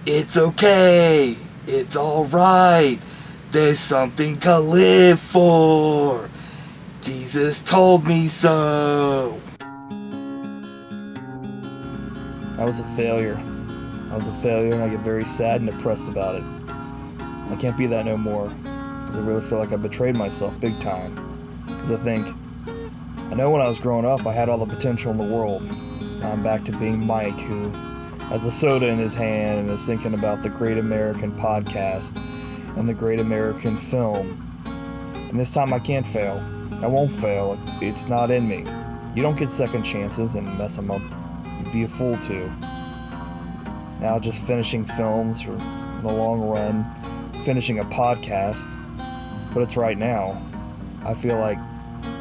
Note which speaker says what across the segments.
Speaker 1: It's okay. It's alright. There's something to live for. Jesus told me so. I was a failure. And I get very sad and depressed about it. I can't be that no more, because I really feel like I betrayed myself big time. Because I know when I was growing up, I had all the potential in the world. Now I'm back to being Mike, who has a soda in his hand and is thinking about the Great American Podcast and the Great American Film. And this time I can't fail. I won't fail. It's not in me. You don't get second chances and mess them up. You'd be a fool to. Now just finishing films for the long run, finishing a podcast, but it's right now. I feel like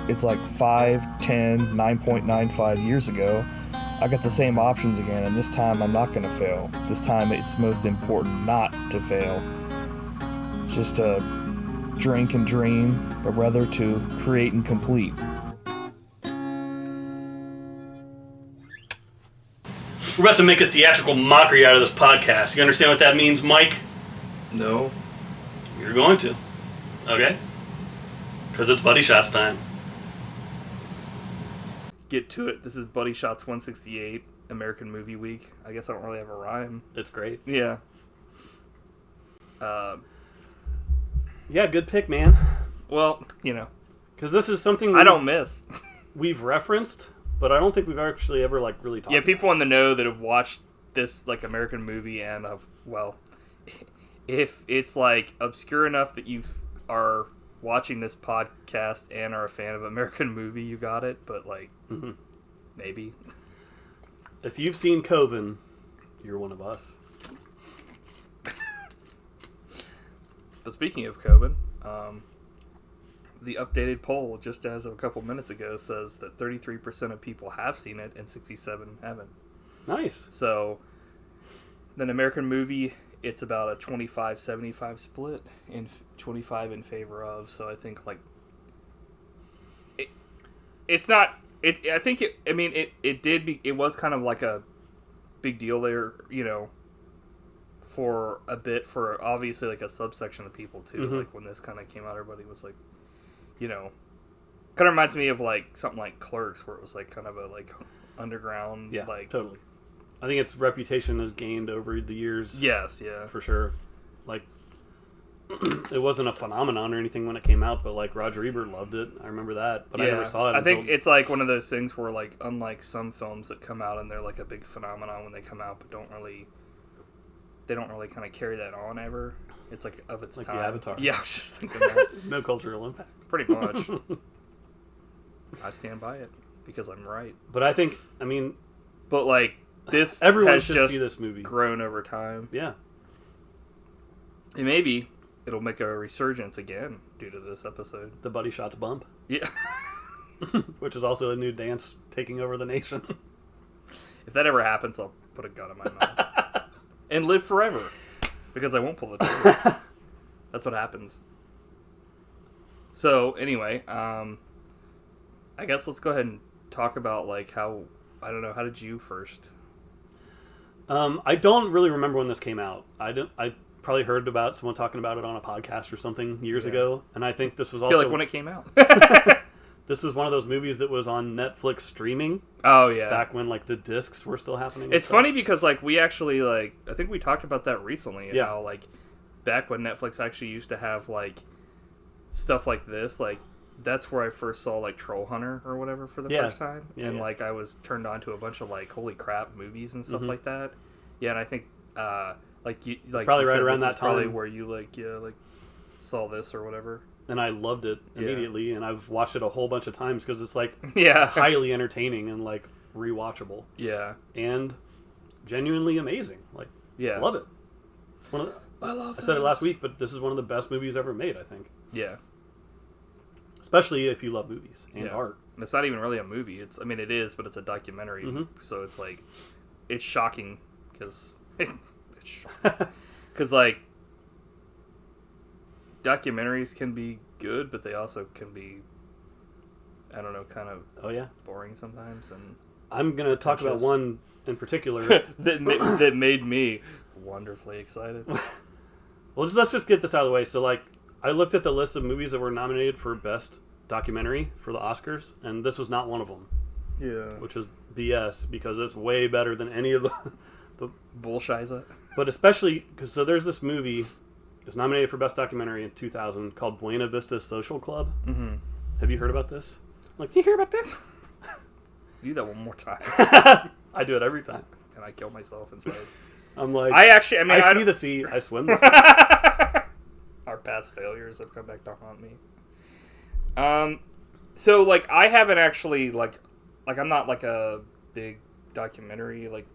Speaker 1: it's like 5, 10, 9.95 years ago. I got the same options again, and this time I'm not going to fail. This time it's most important not to fail. Just to drink and dream, but rather to create and complete.
Speaker 2: We're about to make a theatrical mockery out of this podcast. You understand what that means, Mike?
Speaker 1: No.
Speaker 2: You're going to. Okay? Because it's Buddy Shots time.
Speaker 3: Get to it. This is Buddy Shots 168, American Movie Week. I guess I don't really have a rhyme.
Speaker 2: It's great.
Speaker 3: Yeah.
Speaker 2: Yeah, good pick, man.
Speaker 3: Well, you know.
Speaker 2: Because this is something
Speaker 3: I don't miss.
Speaker 2: We've referenced, but I don't think we've actually ever, like, really talked about.
Speaker 3: People in the know that have watched this, like, American movie and have, well, if it's, like, obscure enough that you are watching this podcast and are a fan of American Movie, you got it, but, like, maybe.
Speaker 2: If you've seen Coven, you're one of us.
Speaker 3: But speaking of Coven, the updated poll, just as of a couple minutes ago, says that 33% of people have seen it and 67% haven't.
Speaker 2: Nice.
Speaker 3: So, then American Movie, it's about a 25-75 split, in 25 in favor of. So I think, like, it's not. I think it. I mean, it was kind of like a big deal there, you know, for a bit, for obviously like a subsection of people too.
Speaker 2: Mm-hmm.
Speaker 3: Like when this kind of came out, everybody was like, you know, kind of reminds me of like something like Clerks, where it was like kind of a like underground.
Speaker 2: Yeah,
Speaker 3: like
Speaker 2: totally. I think its reputation has gained over the years.
Speaker 3: Yes, yeah,
Speaker 2: for sure. Like, it wasn't a phenomenon or anything when it came out, but like Roger Ebert loved it. I remember that, but I never saw it.
Speaker 3: I think it's like one of those things where, like, unlike some films that come out and they're like a big phenomenon when they come out, but they don't really kind of carry that on ever. It's like of its
Speaker 2: like
Speaker 3: time.
Speaker 2: The Avatar.
Speaker 3: Yeah, I was just thinking that.
Speaker 2: No cultural impact.
Speaker 3: Pretty much. I stand by it because I'm right.
Speaker 2: But I think, I mean,
Speaker 3: but like this,
Speaker 2: everyone
Speaker 3: has
Speaker 2: should
Speaker 3: just
Speaker 2: see this movie.
Speaker 3: Grown over time.
Speaker 2: Yeah,
Speaker 3: and maybe it'll make a resurgence again due to this episode.
Speaker 2: The Buddy Shots bump.
Speaker 3: Yeah.
Speaker 2: Which is also a new dance taking over the nation.
Speaker 3: If that ever happens, I'll put a gun in my mouth. And live forever. Because I won't pull the trigger. That's what happens. So, anyway, I guess let's go ahead and talk about, like, how, I don't know, how did you first?
Speaker 2: I don't really remember when this came out. I probably heard about someone talking about it on a podcast or something years ago, and I think this was also...
Speaker 3: like when it came out.
Speaker 2: This was one of those movies that was on Netflix streaming.
Speaker 3: Oh, yeah.
Speaker 2: Back when, like, the discs were still happening.
Speaker 3: It's funny because, like, we actually, like, I think we talked about that recently.
Speaker 2: Yeah.
Speaker 3: How, like, back when Netflix actually used to have, like, stuff like this, like, that's where I first saw, like, Troll Hunter or whatever for the first time.
Speaker 2: Yeah,
Speaker 3: and, like, I was turned on to a bunch of, like, holy crap movies and stuff like that. Yeah, and I think, like, you, like,
Speaker 2: probably
Speaker 3: you
Speaker 2: right
Speaker 3: said,
Speaker 2: around
Speaker 3: this
Speaker 2: that
Speaker 3: is probably
Speaker 2: time
Speaker 3: where you, like, saw this or whatever.
Speaker 2: And I loved it immediately, and I've watched it a whole bunch of times because it's, like,
Speaker 3: yeah,
Speaker 2: highly entertaining and, like, rewatchable.
Speaker 3: Yeah.
Speaker 2: And genuinely amazing. Like,
Speaker 3: yeah,
Speaker 2: love it. I said it last week, but this is one of the best movies ever made, I think.
Speaker 3: Yeah.
Speaker 2: Especially if you love movies and art.
Speaker 3: And it's not even really a movie. I mean, it is, but it's a documentary. So it's like, it's shocking because, like, documentaries can be good, but they also can be, I don't know, kind of boring sometimes. And
Speaker 2: I'm going to talk about one in particular.
Speaker 3: that made me wonderfully excited.
Speaker 2: Well, let's just get this out of the way. So, like, I looked at the list of movies that were nominated for Best Documentary for the Oscars, and this was not one of them.
Speaker 3: Yeah.
Speaker 2: Which was BS, because it's way better than any of the
Speaker 3: bullshit.
Speaker 2: But especially, because so there's this movie, it was nominated for Best Documentary in 2000, called Buena Vista Social Club. Mm-hmm. Have you heard about this? I'm like, do you hear about this?
Speaker 3: Do that one more time.
Speaker 2: I do it every time.
Speaker 3: And I kill myself inside.
Speaker 2: I'm like,
Speaker 3: I
Speaker 2: see the sea, I swim the sea.
Speaker 3: Our past failures have come back to haunt me. So, like, I haven't actually, like, I'm not, like, a big documentary, like,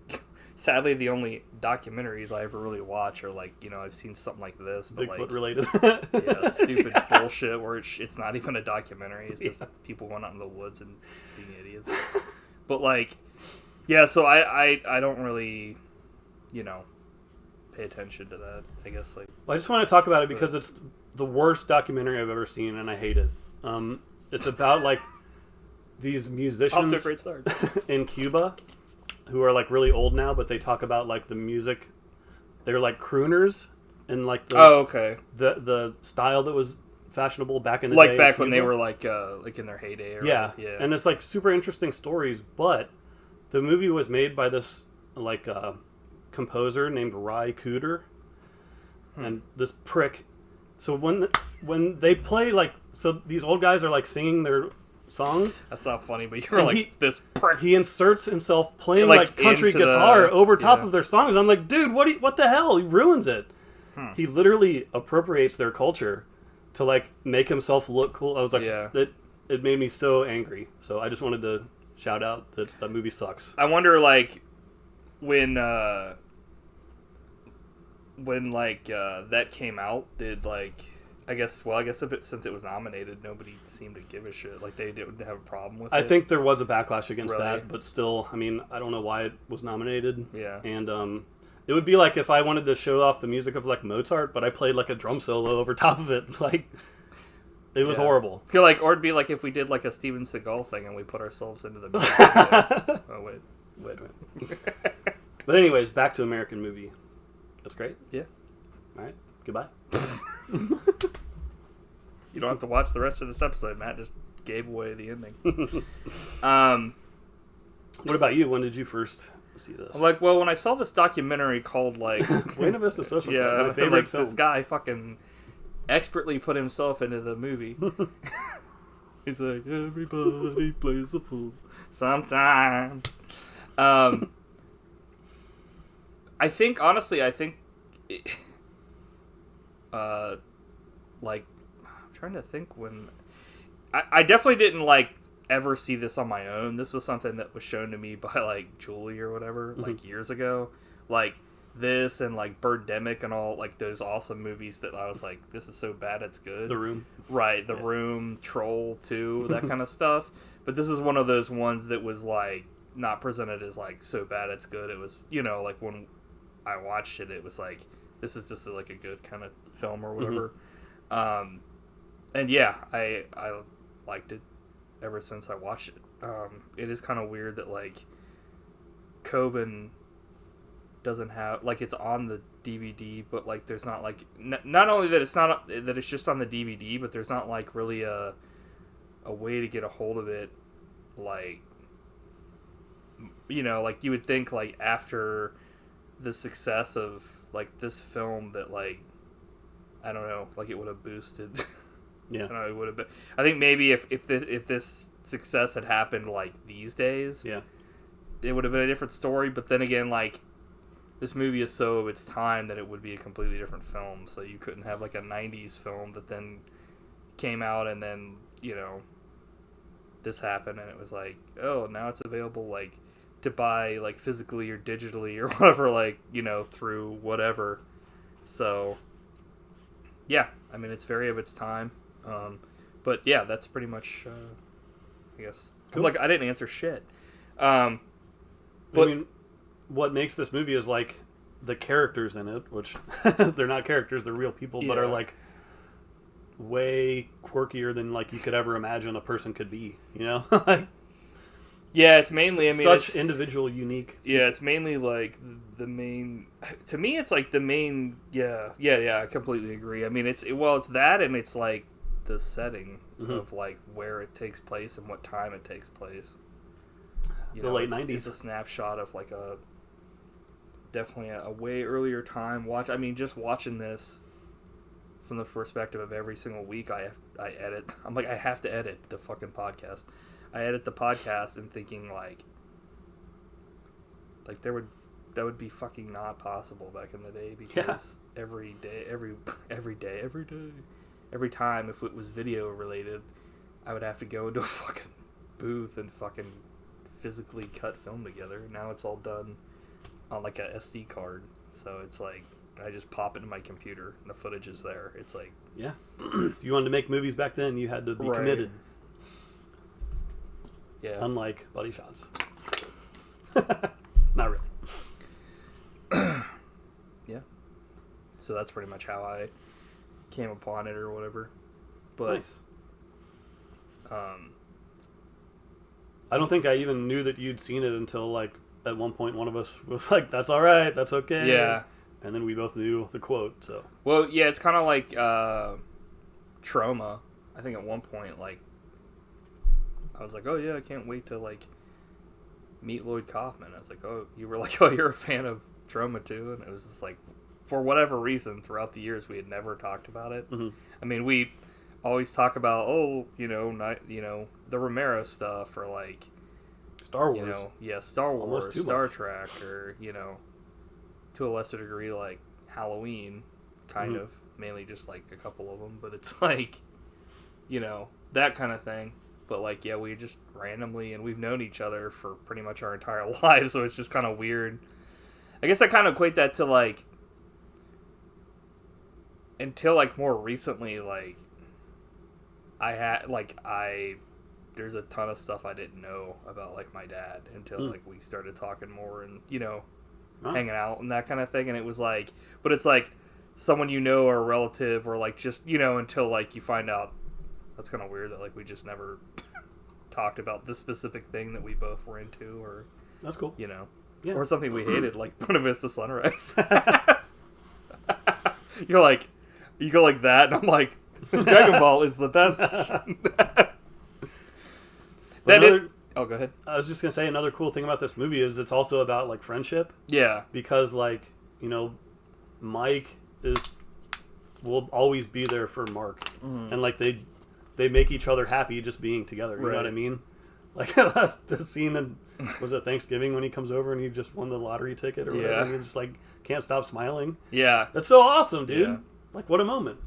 Speaker 3: sadly, the only documentaries I ever really watch are, like, you know, I've seen something like this, but,
Speaker 2: Bigfoot
Speaker 3: like,
Speaker 2: related.
Speaker 3: yeah, stupid bullshit where it's not even a documentary, it's just people going out in the woods and being idiots. But, like, yeah, so I don't really, you know, pay attention to that, I guess, like.
Speaker 2: Well, I just want to talk about it because it's the worst documentary I've ever seen, and I hate it. It's about, like, these musicians
Speaker 3: Off to a great start.
Speaker 2: in Cuba who are, like, really old now, but they talk about, like, the music. They're, like, crooners and, like, the style that was fashionable back in the day.
Speaker 3: Like, back when they were, like in their heyday. Or
Speaker 2: yeah. And it's, like, super interesting stories, but the movie was made by this, like, composer named Ry Cooder. And this prick. So when they play, like, so these old guys are, like, singing their songs.
Speaker 3: That's not funny, but you were like, this prick.
Speaker 2: He inserts himself playing, like country guitar over top of their songs. I'm like, dude, what the hell? He ruins it. He literally appropriates their culture to, like, make himself look cool. I was like, it made me so angry. So I just wanted to shout out that that movie sucks.
Speaker 3: I wonder, like, when that came out, did, like, I guess a bit, since it was nominated, nobody seemed to give a shit. Like, they didn't have a problem with it.
Speaker 2: I think there was a backlash against that, but still, I mean, I don't know why it was nominated.
Speaker 3: Yeah.
Speaker 2: And it would be like if I wanted to show off the music of, like, Mozart, but I played, like, a drum solo over top of it. Like, it was horrible.
Speaker 3: I feel like, or it'd be like if we did, like, a Steven Seagal thing and we put ourselves into the music. Oh, wait.
Speaker 2: But anyways, back to American Movie. That's great.
Speaker 3: Yeah.
Speaker 2: All right. Goodbye.
Speaker 3: You don't have to watch the rest of this episode. Matt just gave away the ending.
Speaker 2: What about you? When did you first see this?
Speaker 3: Like, well, when I saw this documentary called, like,
Speaker 2: Buena Vista Social Club, my favorite
Speaker 3: like,
Speaker 2: film.
Speaker 3: this guy fucking expertly put himself into the movie. He's like, everybody plays a fool sometimes. Honestly, like, I'm trying to think when I definitely didn't, like, ever see this on my own. This was something that was shown to me by, like, Julie or whatever, like, years ago. Like, this and, like, Birdemic and all, like, those awesome movies that I was like, this is so bad it's good.
Speaker 2: The Room.
Speaker 3: Right, The Room, Troll 2, that kind of stuff. But this is one of those ones that was, like, not presented as, like, so bad it's good. It was, you know, like, when I watched it, it was like, this is just, like, a good kind of film or whatever. And yeah, I liked it ever since I watched it. It is kind of weird that, like, Coven doesn't have, like, it's on the DVD, but, like, there's not, like, not only that it's just on the DVD, but there's not, like, really a way to get a hold of it, like, you know, like, you would think, like, after the success of, like, this film that, like, I don't know, like, it would have boosted.
Speaker 2: Yeah.
Speaker 3: I don't know, it would have been. I think maybe if this success had happened, like, these days, it would have been a different story. But then again, like, this movie is so of its time that it would be a completely different film. So you couldn't have, like, a 90s film that then came out and then, you know, this happened and it was like, oh, now it's available, like, to buy, like, physically or digitally or whatever, like, you know, through whatever. So, yeah, I mean, it's very of its time. But yeah, that's pretty much, I guess. Cool. Like, I didn't answer shit. But
Speaker 2: I mean, what makes this movie is, like, the characters in it, which they're not characters, they're real people, but are, like, way quirkier than, like, you could ever imagine a person could be, you know?
Speaker 3: Yeah, it's mainly, I mean...
Speaker 2: Such individual, unique...
Speaker 3: Yeah, it's mainly, like, the main... To me, it's, like, the main... Yeah, I completely agree. I mean, it's that, and it's, like, the setting of, like, where it takes place and what time it takes place.
Speaker 2: The late 90s.
Speaker 3: It's a snapshot of, like, definitely a way earlier time. I mean, just watching this from the perspective of every single week I edit. I'm like, I have to edit the fucking podcast. I edit the podcast and thinking like that would be fucking not possible back in the day, because every time if it was video related, I would have to go into a fucking booth and fucking physically cut film together. Now it's all done on like a SD card, so it's like I just pop it in my computer and the footage is there. It's like,
Speaker 2: yeah. If you wanted to make movies back then, you had to be committed.
Speaker 3: Yeah.
Speaker 2: Unlike BuddyShotz's. Not really.
Speaker 3: Yeah. So that's pretty much how I came upon it or whatever. But
Speaker 2: nice. I don't think I even knew that you'd seen it until like at one point one of us was like, "That's all right, that's okay."
Speaker 3: Yeah.
Speaker 2: And then we both knew the quote. So.
Speaker 3: Well, yeah, it's kind of like Trauma. I think at one point, like, I was like, "Oh yeah, I can't wait to like meet Lloyd Kaufman." I was like, "Oh, you were like, oh, you're a fan of Trauma too?" And it was just like, for whatever reason, throughout the years, we had never talked about it.
Speaker 2: Mm-hmm.
Speaker 3: I mean, we always talk about, the Romero stuff, or like
Speaker 2: Star Wars.
Speaker 3: Star Wars, Star
Speaker 2: much.
Speaker 3: Trek, or to a lesser degree, like Halloween, kind of, mainly just like a couple of them, but it's like, that kind of thing. But like, yeah, we just randomly, and we've known each other for pretty much our entire lives, so it's just kind of weird. I guess I kind of equate that to like, until like more recently, like there's a ton of stuff I didn't know about like my dad until like we started talking more and hanging out and that kind of thing. And it was like, but it's like someone or a relative, or like just until like you find out. That's kind of weird that like we just never talked about this specific thing that we both were into, or
Speaker 2: that's cool.
Speaker 3: Yeah.
Speaker 2: Or
Speaker 3: something we hated, like Buena Vista Sunrise. You're like, you go like that, and I'm like, Dragon Ball is the best. Oh, go ahead.
Speaker 2: I was just gonna say, another cool thing about this movie is it's also about like friendship.
Speaker 3: Yeah.
Speaker 2: Because like Mike will always be there for Mark, and like they make each other happy just being together. You know what I mean? Like that's the scene in, was it Thanksgiving when he comes over and he just won the lottery ticket or whatever, and he just like can't stop smiling.
Speaker 3: Yeah.
Speaker 2: That's so awesome, dude.
Speaker 3: Yeah.
Speaker 2: Like what a moment.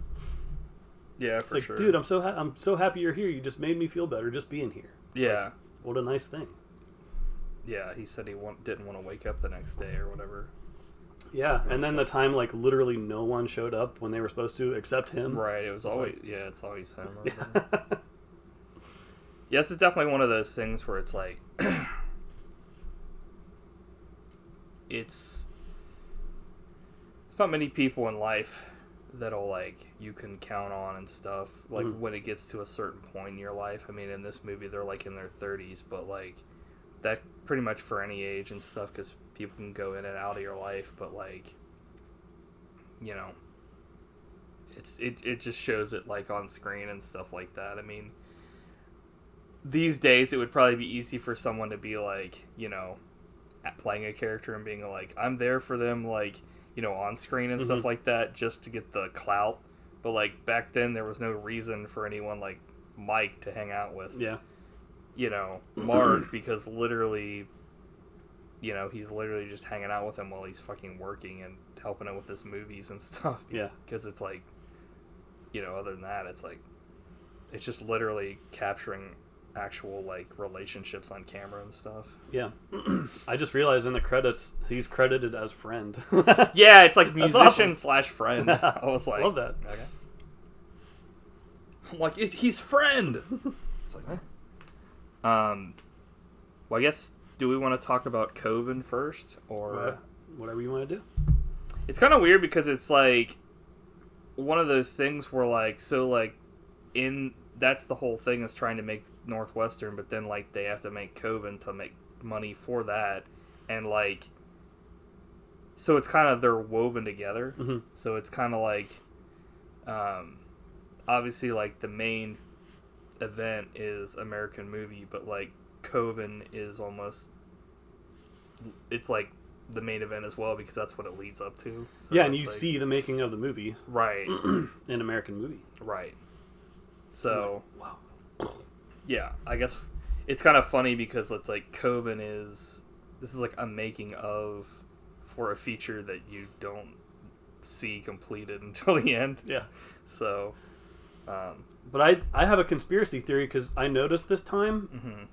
Speaker 3: Yeah,
Speaker 2: it's
Speaker 3: for
Speaker 2: like,
Speaker 3: sure.
Speaker 2: Dude, I'm so happy you're here. You just made me feel better just being here.
Speaker 3: Yeah.
Speaker 2: Like, what a nice thing.
Speaker 3: Yeah, he said he didn't want to wake up the next day or whatever.
Speaker 2: Yeah, and then the time like literally no one showed up when they were supposed to except him.
Speaker 3: Right, it was always
Speaker 2: like,
Speaker 3: it's always him. Yes, it's definitely one of those things where it's like it's not many people in life that'll like you can count on and stuff, like when it gets to a certain point in your life. I mean, in this movie they're like in their 30s, but like that pretty much for any age and stuff, because people can go in and out of your life, but like it just shows it like on screen and stuff like that. I mean, these days it would probably be easy for someone to be like playing a character and being like, I'm there for them, like on screen and stuff like that, just to get the clout. But like back then there was no reason for anyone like Mike to hang out with Mark, because literally he's literally just hanging out with him while he's fucking working and helping him with his movies and stuff.
Speaker 2: Yeah,
Speaker 3: because it's like other than that, it's like it's just literally capturing actual like relationships on camera and stuff.
Speaker 2: Yeah. I just realized in the credits he's credited as friend.
Speaker 3: Yeah, it's like musician / friend. I was like,
Speaker 2: love that.
Speaker 3: Okay. I'm like, he's friend. It's like, well, I guess, do we want to talk about Coven first, or
Speaker 2: whatever you want to do?
Speaker 3: It's kind of weird because it's like one of those things where like, so like in that's the whole thing, is trying to make Northwestern, but then like they have to make Coven to make money for that, and like, so it's kind of, they're woven together.
Speaker 2: Mm-hmm.
Speaker 3: So it's kind of like, obviously like the main event is AmericanMovie, but like Coven is almost, it's like the main event as well, because that's what it leads up to. So
Speaker 2: yeah, and you
Speaker 3: like,
Speaker 2: see the making of the movie,
Speaker 3: right,
Speaker 2: in AmericanMovie,
Speaker 3: right. So
Speaker 2: wow,
Speaker 3: yeah, I guess it's kind of funny because it's like Coven this is like a making of for a feature that you don't see completed until the end.
Speaker 2: Yeah.
Speaker 3: So,
Speaker 2: but I have a conspiracy theory, because I noticed this time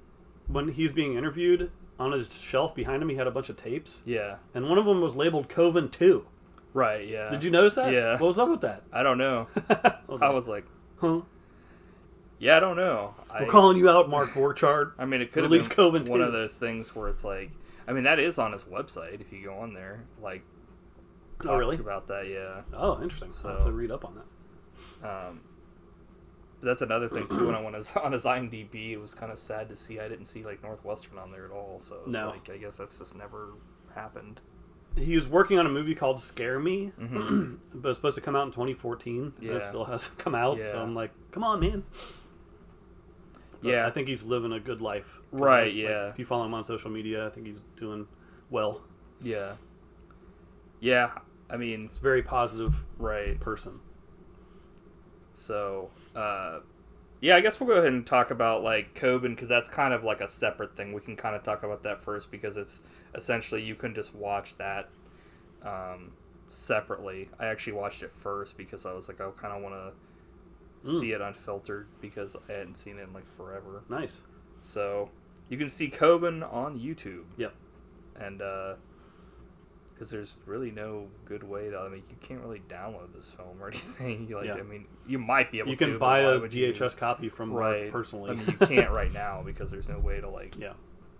Speaker 2: when he's being interviewed, on his shelf behind him he had a bunch of tapes.
Speaker 3: Yeah.
Speaker 2: And one of them was labeled Coven 2.
Speaker 3: Right. Yeah.
Speaker 2: Did you notice that?
Speaker 3: Yeah.
Speaker 2: What was up with that?
Speaker 3: I don't know. I was like,
Speaker 2: huh?
Speaker 3: Yeah, I don't know.
Speaker 2: We're calling you out, Mark Borchardt.
Speaker 3: I mean, it could have
Speaker 2: Release
Speaker 3: been
Speaker 2: Coven
Speaker 3: one
Speaker 2: 2.
Speaker 3: of those things where it's like, I mean, that is on his website if you go on there, like,
Speaker 2: oh really?
Speaker 3: About that, yeah.
Speaker 2: Oh, interesting.
Speaker 3: So,
Speaker 2: I'll have to read up on that.
Speaker 3: That's another thing too. When I went on his IMDb, it was kind of sad to see I didn't see like Northwestern on there at all. So it's like, I guess that's just never happened.
Speaker 2: He was working on a movie called Scare Me, but it was supposed to come out in 2014.
Speaker 3: Yeah.
Speaker 2: And it still hasn't come out.
Speaker 3: Yeah.
Speaker 2: So I'm like, come on, man. But
Speaker 3: yeah,
Speaker 2: I think he's living a good life.
Speaker 3: Right.
Speaker 2: Like,
Speaker 3: yeah.
Speaker 2: if you follow him on social media, I think he's doing well.
Speaker 3: Yeah. Yeah. I mean,
Speaker 2: He's a very positive
Speaker 3: right.
Speaker 2: person.
Speaker 3: So, yeah, I guess we'll go ahead and talk about like Coven, because that's kind of like a separate thing. We can kind of talk about that first, because it's essentially you can just watch that separately. I actually watched it first because I was like, I kind of want to see it unfiltered, because I hadn't seen it in like forever.
Speaker 2: Nice.
Speaker 3: So you can see Coven on YouTube.
Speaker 2: Yep.
Speaker 3: And because there's really no good way to, I mean, you can't really download this film or anything. Like, I mean, you might be able to.
Speaker 2: You can buy a VHS copy from Mark personally.
Speaker 3: I mean, you can't right now because there's no way to like.
Speaker 2: Yeah.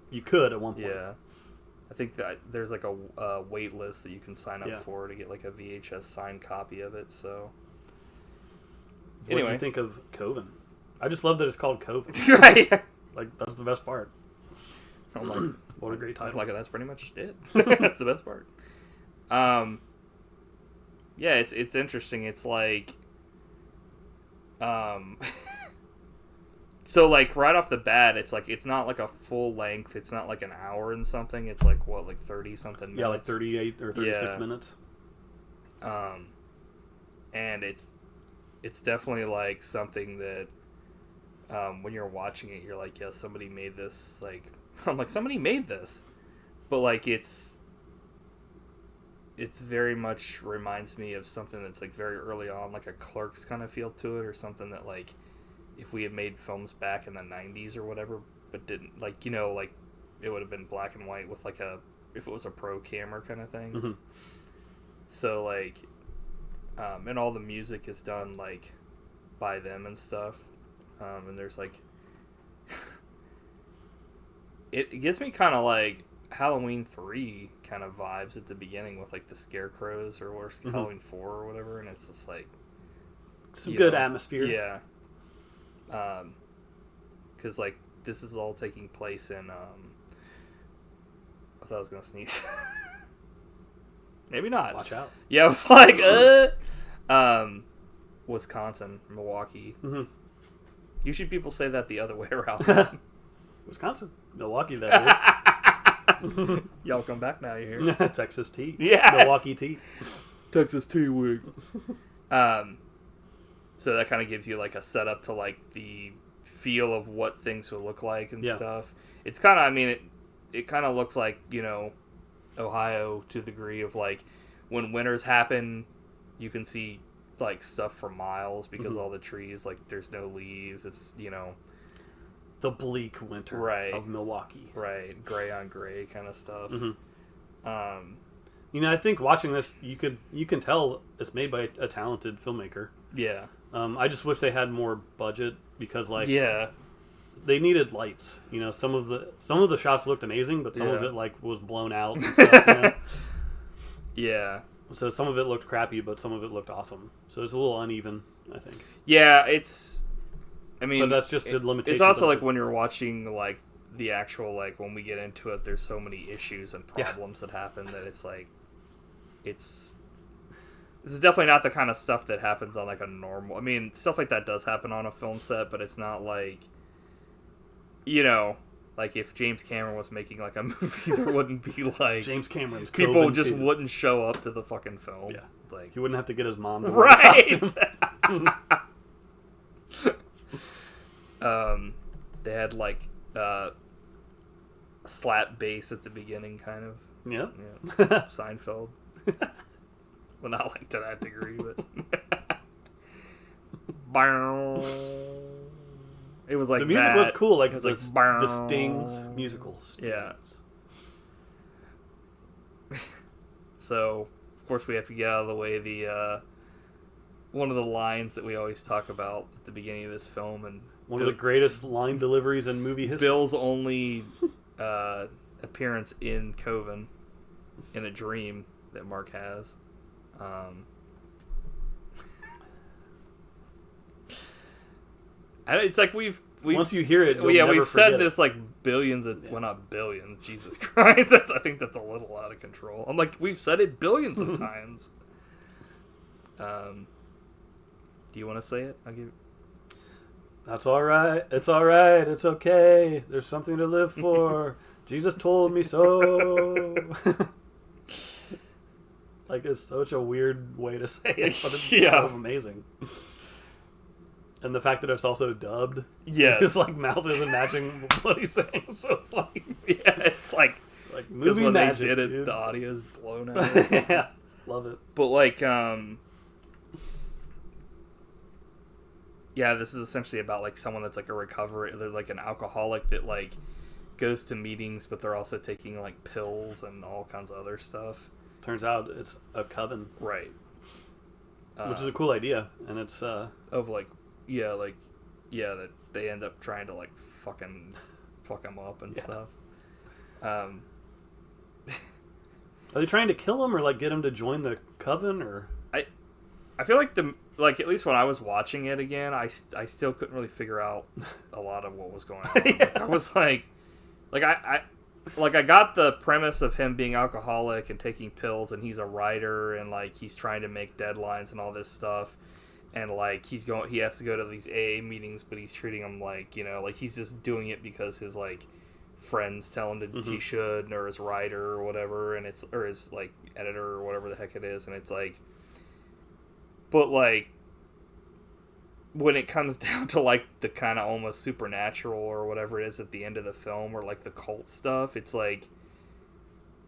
Speaker 2: You could at one point.
Speaker 3: Yeah. I think that there's like a wait list that you can sign up for to get like a VHS signed copy of it. So.
Speaker 2: What do you think of Coven? I just love that it's called Coven.
Speaker 3: Right.
Speaker 2: Like, that's the best part.
Speaker 3: I'm like,
Speaker 2: what a great title.
Speaker 3: Like, that's pretty much it. That's the best part. Yeah, it's interesting. It's like, so like right off the bat, it's like, it's not like a full length. It's not like an hour and something. It's like what, like 30 something minutes.
Speaker 2: Yeah, like 38 or 36 minutes.
Speaker 3: And it's definitely like something that, when you're watching it, you're like, yeah, somebody made this. Like, I'm like, somebody made this, but like it's very much reminds me of something that's like very early on, like a Clerks kind of feel to it, or something that like if we had made films back in the 90s or whatever, but didn't, like, you know, like it would have been black and white with like if it was a pro camera kind of thing.
Speaker 2: Mm-hmm.
Speaker 3: So like, and all the music is done like by them and stuff. And there's like, it gives me kind of like Halloween 3 kind of vibes at the beginning with like the scarecrows, or Halloween 4 or whatever, and it's just like
Speaker 2: some good atmosphere.
Speaker 3: Yeah. Because like this is all taking place in I thought I was gonna sneeze. Maybe not.
Speaker 2: Watch out.
Speaker 3: Yeah, I was like, Wisconsin, Milwaukee.
Speaker 2: Mm-hmm.
Speaker 3: Usually people say that the other way around.
Speaker 2: Wisconsin, Milwaukee, that is.
Speaker 3: Y'all come back now, you hear?
Speaker 2: Texas tea.
Speaker 3: Yeah.
Speaker 2: Milwaukee tea.
Speaker 3: Texas tea week. So that kind of gives you like a setup to like the feel of what things will look like and stuff. It's kind of, I mean, it kind of looks like, you know, Ohio to the degree of like when winters happen, you can see like stuff for miles because all the trees, like there's no leaves. It's, you know,
Speaker 2: the bleak winter of Milwaukee.
Speaker 3: Right. Gray on gray kind of stuff.
Speaker 2: Mm-hmm. You know, I think watching this, you can tell it's made by a talented filmmaker.
Speaker 3: Yeah.
Speaker 2: I just wish they had more budget because, like,
Speaker 3: yeah,
Speaker 2: they needed lights. You know, some of the shots looked amazing, but some of it like was blown out and stuff. You know?
Speaker 3: Yeah.
Speaker 2: So some of it looked crappy, but some of it looked awesome. So it's a little uneven, I think.
Speaker 3: Yeah, I mean,
Speaker 2: but that's just the limitation.
Speaker 3: It's also like when you're watching like the actual like when we get into it, there's so many issues and problems that happen that it's like this is definitely not the kind of stuff that happens on like a normal. I mean, stuff like that does happen on a film set, but it's not like, you know, like if James Cameron was making like a movie, there wouldn't be like
Speaker 2: James Cameron's
Speaker 3: people
Speaker 2: Coven
Speaker 3: just
Speaker 2: 2.
Speaker 3: wouldn't show up to the fucking film.
Speaker 2: Yeah,
Speaker 3: like
Speaker 2: he wouldn't have to get his mom to wear a costume. They
Speaker 3: had like slap bass at the beginning, kind of.
Speaker 2: Yeah.
Speaker 3: Seinfeld. Well, not like to that degree, but it was like
Speaker 2: the music
Speaker 3: that.
Speaker 2: was cool, like
Speaker 3: it was
Speaker 2: the Sting's musical.
Speaker 3: Yeah. So, of course, we have to get out of the way the one of the lines that we always talk about at the beginning of this film, and
Speaker 2: one of the greatest line deliveries in movie history.
Speaker 3: Bill's only appearance in Coven, in a dream that Mark has. It's like we've
Speaker 2: once you hear it,
Speaker 3: we've said this like billions of well, not billions, Jesus Christ, I think that's a little out of control. I'm like, we've said it billions of times. Do you want to say it? I'll give you.
Speaker 2: That's all right. It's all right. It's okay. There's something to live for. Jesus told me so. Like, it's such a weird way to say it, but it's so amazing. And the fact that it's also dubbed.
Speaker 3: Yes.
Speaker 2: His like mouth isn't matching what he's saying. It's so funny.
Speaker 3: Yeah, it's like
Speaker 2: movie
Speaker 3: when
Speaker 2: magic,
Speaker 3: they did it,
Speaker 2: dude.
Speaker 3: the audio is blown out.
Speaker 2: Yeah, love it.
Speaker 3: But like, yeah, this is essentially about like someone that's like a recovery, they're like an alcoholic that like goes to meetings, but they're also taking like pills and all kinds of other stuff.
Speaker 2: Turns out it's a coven,
Speaker 3: right?
Speaker 2: Which is a cool idea, and it's
Speaker 3: of like that they end up trying to like fuck him up and stuff. Are
Speaker 2: they trying to kill him or like get him to join the coven? Or
Speaker 3: I feel like at least when I was watching it again, I still couldn't really figure out a lot of what was going on. Yeah. Like, I was I got the premise of him being alcoholic and taking pills, and he's a writer, and like he's trying to make deadlines and all this stuff, and like he has to go to these AA meetings, but he's treating them like, you know, like he's just doing it because his like friends tell him that he should, or his writer or whatever, and or his like editor or whatever the heck it is, and it's like, but like when it comes down to like the kind of almost supernatural or whatever it is at the end of the film, or like the cult stuff, it's like,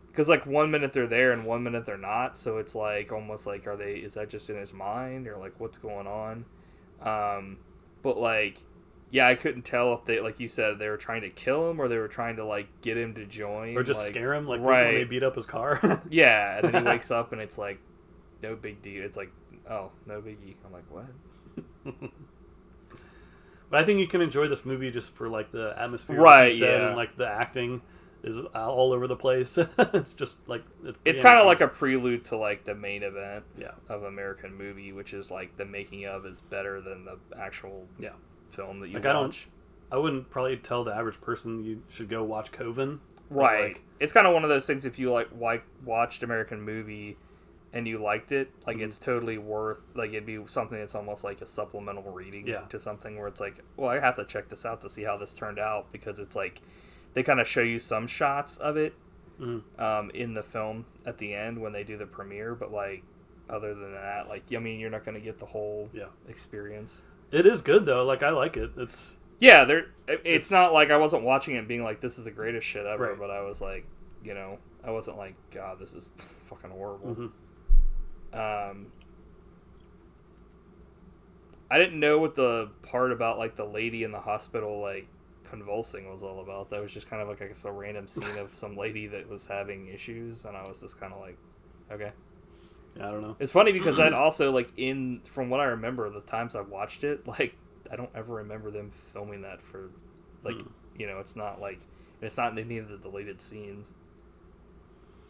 Speaker 3: because like 1 minute they're there and 1 minute they're not, so it's like almost like, is that just in his mind, or like what's going on? But like, yeah, I couldn't tell if they, like you said, they were trying to kill him or they were trying to like get him to join,
Speaker 2: or just
Speaker 3: like,
Speaker 2: scare him, like
Speaker 3: right.
Speaker 2: when they beat up his car.
Speaker 3: Yeah, and then he wakes up and it's like no big deal. It's like, oh, no biggie. I'm like, what?
Speaker 2: But I think you can enjoy this movie just for like the atmosphere,
Speaker 3: right?
Speaker 2: Like you said,
Speaker 3: yeah,
Speaker 2: and like the acting is all over the place. It's just like
Speaker 3: it's kind of like a prelude to like the main event,
Speaker 2: yeah,
Speaker 3: of American Movie, which is like the making of is better than the actual film that you
Speaker 2: like
Speaker 3: watch.
Speaker 2: I wouldn't probably tell the average person you should go watch Coven.
Speaker 3: Right.
Speaker 2: Like,
Speaker 3: it's kind of one of those things, if you like watched American Movie and you liked it, like it's totally worth, like it'd be something that's almost like a supplemental reading to something where it's like, well, I have to check this out to see how this turned out, because it's like they kind of show you some shots of it in the film at the end when they do the premiere, but like other than that, like, I mean, you're not going to get the whole experience.
Speaker 2: It is good though. Like, I like it. It's
Speaker 3: it's not like I wasn't watching it being like, this is the greatest shit ever,
Speaker 2: right.
Speaker 3: but I was like, you know, I wasn't like, God, this is fucking horrible. I didn't know what the part about like the lady in the hospital like convulsing was all about. That was just kind of like, I guess, a random scene of some lady that was having issues, and I was just kind of like, okay.
Speaker 2: I don't know.
Speaker 3: It's funny because that also, like, from what I remember, the times I've watched it, like, I don't ever remember them filming that for, like, you know, it's not like, it's not in any of the deleted scenes.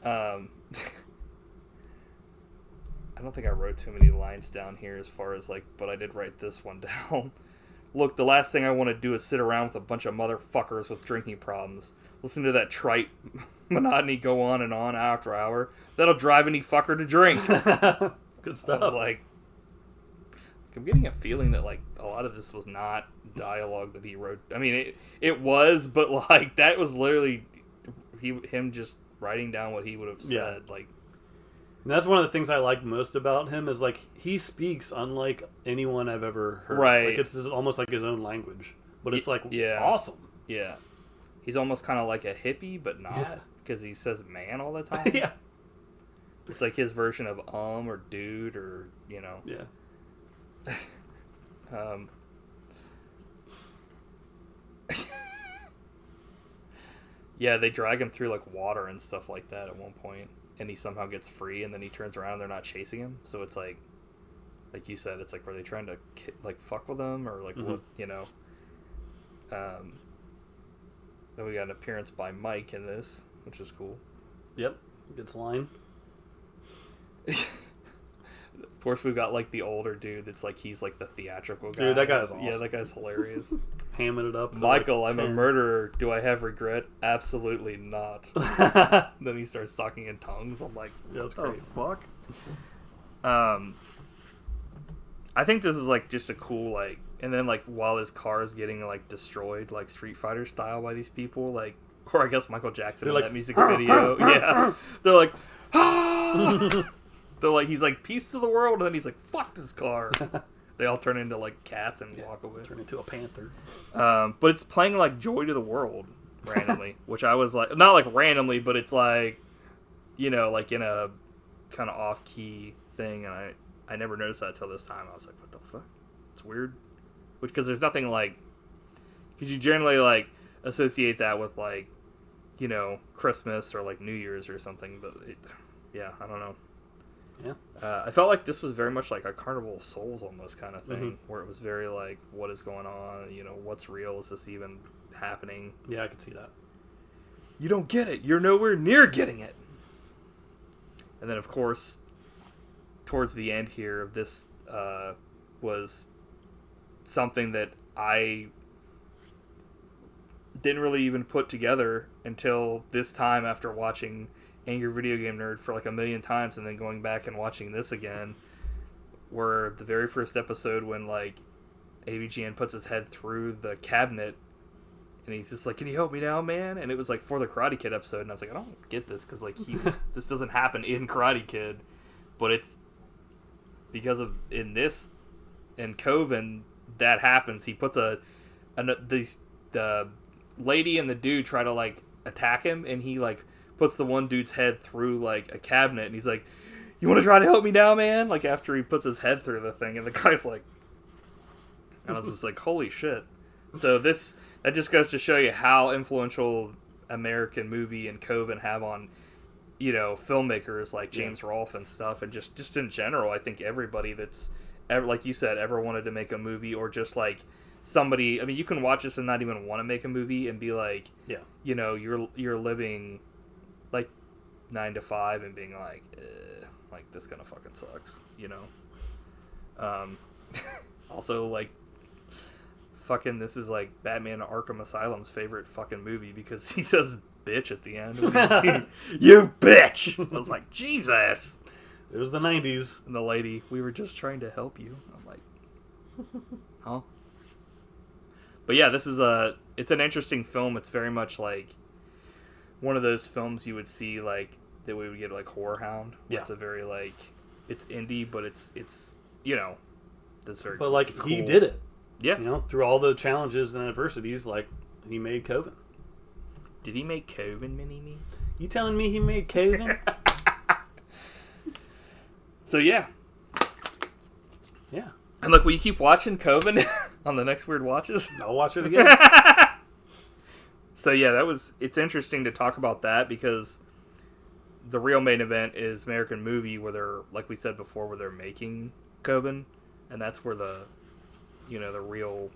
Speaker 3: I don't think I wrote too many lines down here as far as, like, but I did write this one down. look, the last thing I want to do is sit around with a bunch of motherfuckers with drinking problems. Listen to that trite monotony go on and on hour after hour. That'll drive any fucker to drink.
Speaker 2: Good stuff.
Speaker 3: Like, I'm getting a feeling that, like, a lot of this was not dialogue that he wrote. I mean, it was, but, like, that was literally him just writing down what he would have said. Like,
Speaker 2: and that's one of the things I like most about him is, like, he speaks unlike anyone I've ever heard.
Speaker 3: Right.
Speaker 2: Like, it's almost like his own language. But it's, like,
Speaker 3: yeah.
Speaker 2: awesome.
Speaker 3: Yeah. He's almost kind of like a hippie, but not. Because he says man all the time.
Speaker 2: Yeah.
Speaker 3: It's like his version of or dude or, you know.
Speaker 2: Yeah.
Speaker 3: Yeah, they drag him through like water and stuff like that at one point, and he somehow gets free, and then he turns around and they're not chasing him. So it's like you said, it's like, were they trying to like fuck with him or like what, you know? Then we got an appearance by Mike in this, which is cool.
Speaker 2: Yep, good line.
Speaker 3: Of course, we've got, like, the older dude that's, like, he's, like, the theatrical guy.
Speaker 2: Dude, that guy's awesome.
Speaker 3: Yeah, that guy's hilarious.
Speaker 2: Hamming it up.
Speaker 3: Michael, I'm a murderer. Do I have regret? Absolutely not. Then he starts talking in tongues. I'm like,
Speaker 2: yeah, that's
Speaker 3: what
Speaker 2: great.
Speaker 3: the fuck? I think this is, like, just a cool, like... And then, like, while his car is getting, like, destroyed, like, Street Fighter style by these people, like... Or I guess Michael Jackson in that music video. Yeah. They're like... They're like, he's like, peace to the world, and then he's like, fuck this car. They all turn into, like, cats and walk away.
Speaker 2: Turn into a panther.
Speaker 3: But it's playing, like, Joy to the World randomly, which I was like, not like randomly, but it's like, you know, like in a kind of off-key thing, and I never noticed that until this time. I was like, what the fuck? It's weird. Because there's nothing like, because you generally, like, associate that with, like, you know, Christmas or, like, New Year's or something, but, yeah, I don't know.
Speaker 2: Yeah.
Speaker 3: I felt like this was very much like a Carnival of Souls almost kind of thing, where it was very like, what is going on? You know, what's real? Is this even happening?
Speaker 2: Yeah, I could see that.
Speaker 3: You don't get it. You're nowhere near getting it. And then, of course, towards the end here of this was something that I didn't really even put together until this time after watching Angry Video Game Nerd for like 1,000,000 times and then going back and watching this again, where the very first episode when like AVGN puts his head through the cabinet and he's just like, can you help me now, man? And it was like for the Karate Kid episode, and I was like, I don't get this because like this doesn't happen in Karate Kid, but it's because of in Coven that happens. He puts the lady and the dude try to like attack him, and he like puts the one dude's head through like a cabinet, and he's like, you want to try to help me now, man? Like after he puts his head through the thing, and the guy's like, and I was just like, holy shit. So that just goes to show you how influential American Movie and Coven have on, you know, filmmakers like James Rolfe and stuff, and just in general, I think everybody that's ever, like you said, ever wanted to make a movie, or just like somebody, I mean, you can watch this and not even want to make a movie and be like, you know, you're living like 9 to 5 and being like, like this kind of fucking sucks, you know. Also, like, fucking, this is like Batman Arkham Asylum's favorite fucking movie because he says bitch at the end. You bitch! I was like, Jesus!
Speaker 2: It was the 90s.
Speaker 3: And the lady, we were just trying to help you. I'm like, huh? But yeah, this is it's an interesting film. It's very much like one of those films you would see like that we would get like Horror Hound. It's a very like, it's indie, but it's you know, that's very.
Speaker 2: But like
Speaker 3: cool.
Speaker 2: he did it.
Speaker 3: Yeah.
Speaker 2: You know, through all the challenges and adversities, like he made Coven.
Speaker 3: Did he make Coven, Mini-Me?
Speaker 2: You telling me he made Coven?
Speaker 3: So yeah.
Speaker 2: Yeah.
Speaker 3: And look, will you keep watching Coven on the next Weird Watches?
Speaker 2: I'll watch it again.
Speaker 3: So yeah, it's interesting to talk about that because the real main event is American Movie, where they're, like we said before, where they're making Coven, and that's where the, you know, the real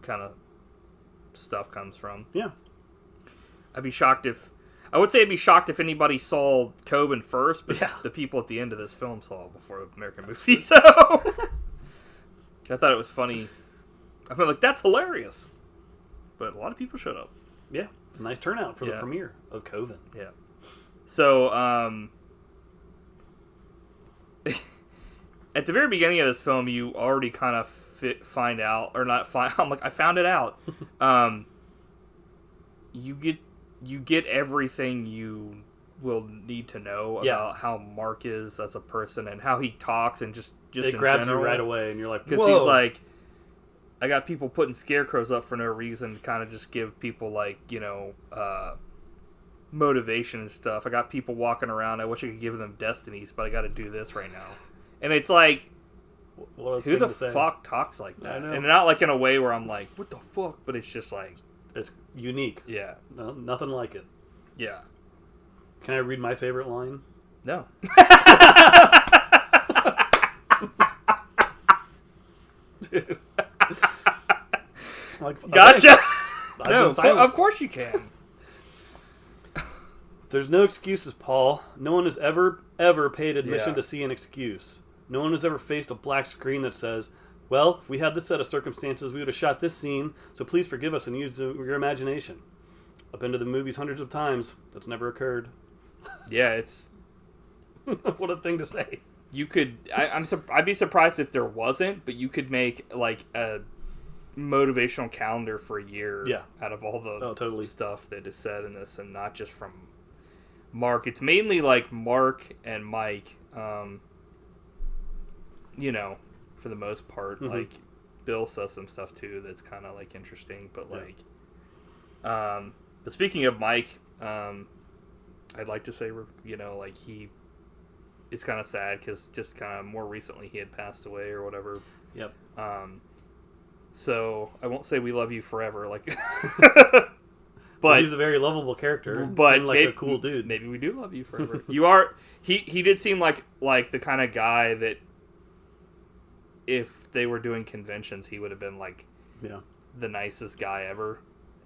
Speaker 3: kind of stuff comes from.
Speaker 2: Yeah.
Speaker 3: I would say I'd be shocked if anybody saw Coven first, but the people at the end of this film saw it before American Movie, so I thought it was funny. I mean, like, that's hilarious. But a lot of people showed up.
Speaker 2: Yeah, nice turnout for the premiere of Coven.
Speaker 3: Yeah. So, at the very beginning of this film, you already kind of find out, or not find. I'm like, I found it out. You get everything you will need to know about how Mark is as a person and how he talks and just
Speaker 2: it grabs you right away, and you're like,
Speaker 3: because he's like, I got people putting scarecrows up for no reason to kind of just give people like, you know, motivation and stuff. I got people walking around. I wish I could give them destinies, but I got to do this right now. And it's like, who the fuck talks like that? And not like in a way where I'm like, what the fuck? But it's just like,
Speaker 2: it's unique.
Speaker 3: Yeah.
Speaker 2: No, nothing like it.
Speaker 3: Yeah.
Speaker 2: Can I read my favorite line?
Speaker 3: No. Gotcha. No, of course you can.
Speaker 2: There's no excuses, Paul. No one has ever paid admission to see an excuse. No one has ever faced a black screen that says, well, if we had this set of circumstances, we would have shot this scene, so please forgive us and use your imagination. I've been to the movies hundreds of times. That's never occurred.
Speaker 3: Yeah, it's...
Speaker 2: What a thing to say.
Speaker 3: You could... I'd be surprised if there wasn't, but you could make, like, a motivational calendar for a year out of all the stuff that is said in this, and not just from Mark. It's mainly, like, Mark and Mike, you know, for the most part. Mm-hmm. Like, Bill says some stuff, too, that's kind of, like, interesting, but, like... But speaking of Mike, I'd like to say, you know, like, it's kind of sad because just kind of more recently he had passed away or whatever.
Speaker 2: Yep.
Speaker 3: So I won't say we love you forever, like,
Speaker 2: but he's a very lovable character.
Speaker 3: But
Speaker 2: seemed like a cool dude.
Speaker 3: Maybe we do love you forever. You are. He did seem like the kind of guy that if they were doing conventions, he would have been like the nicest guy ever.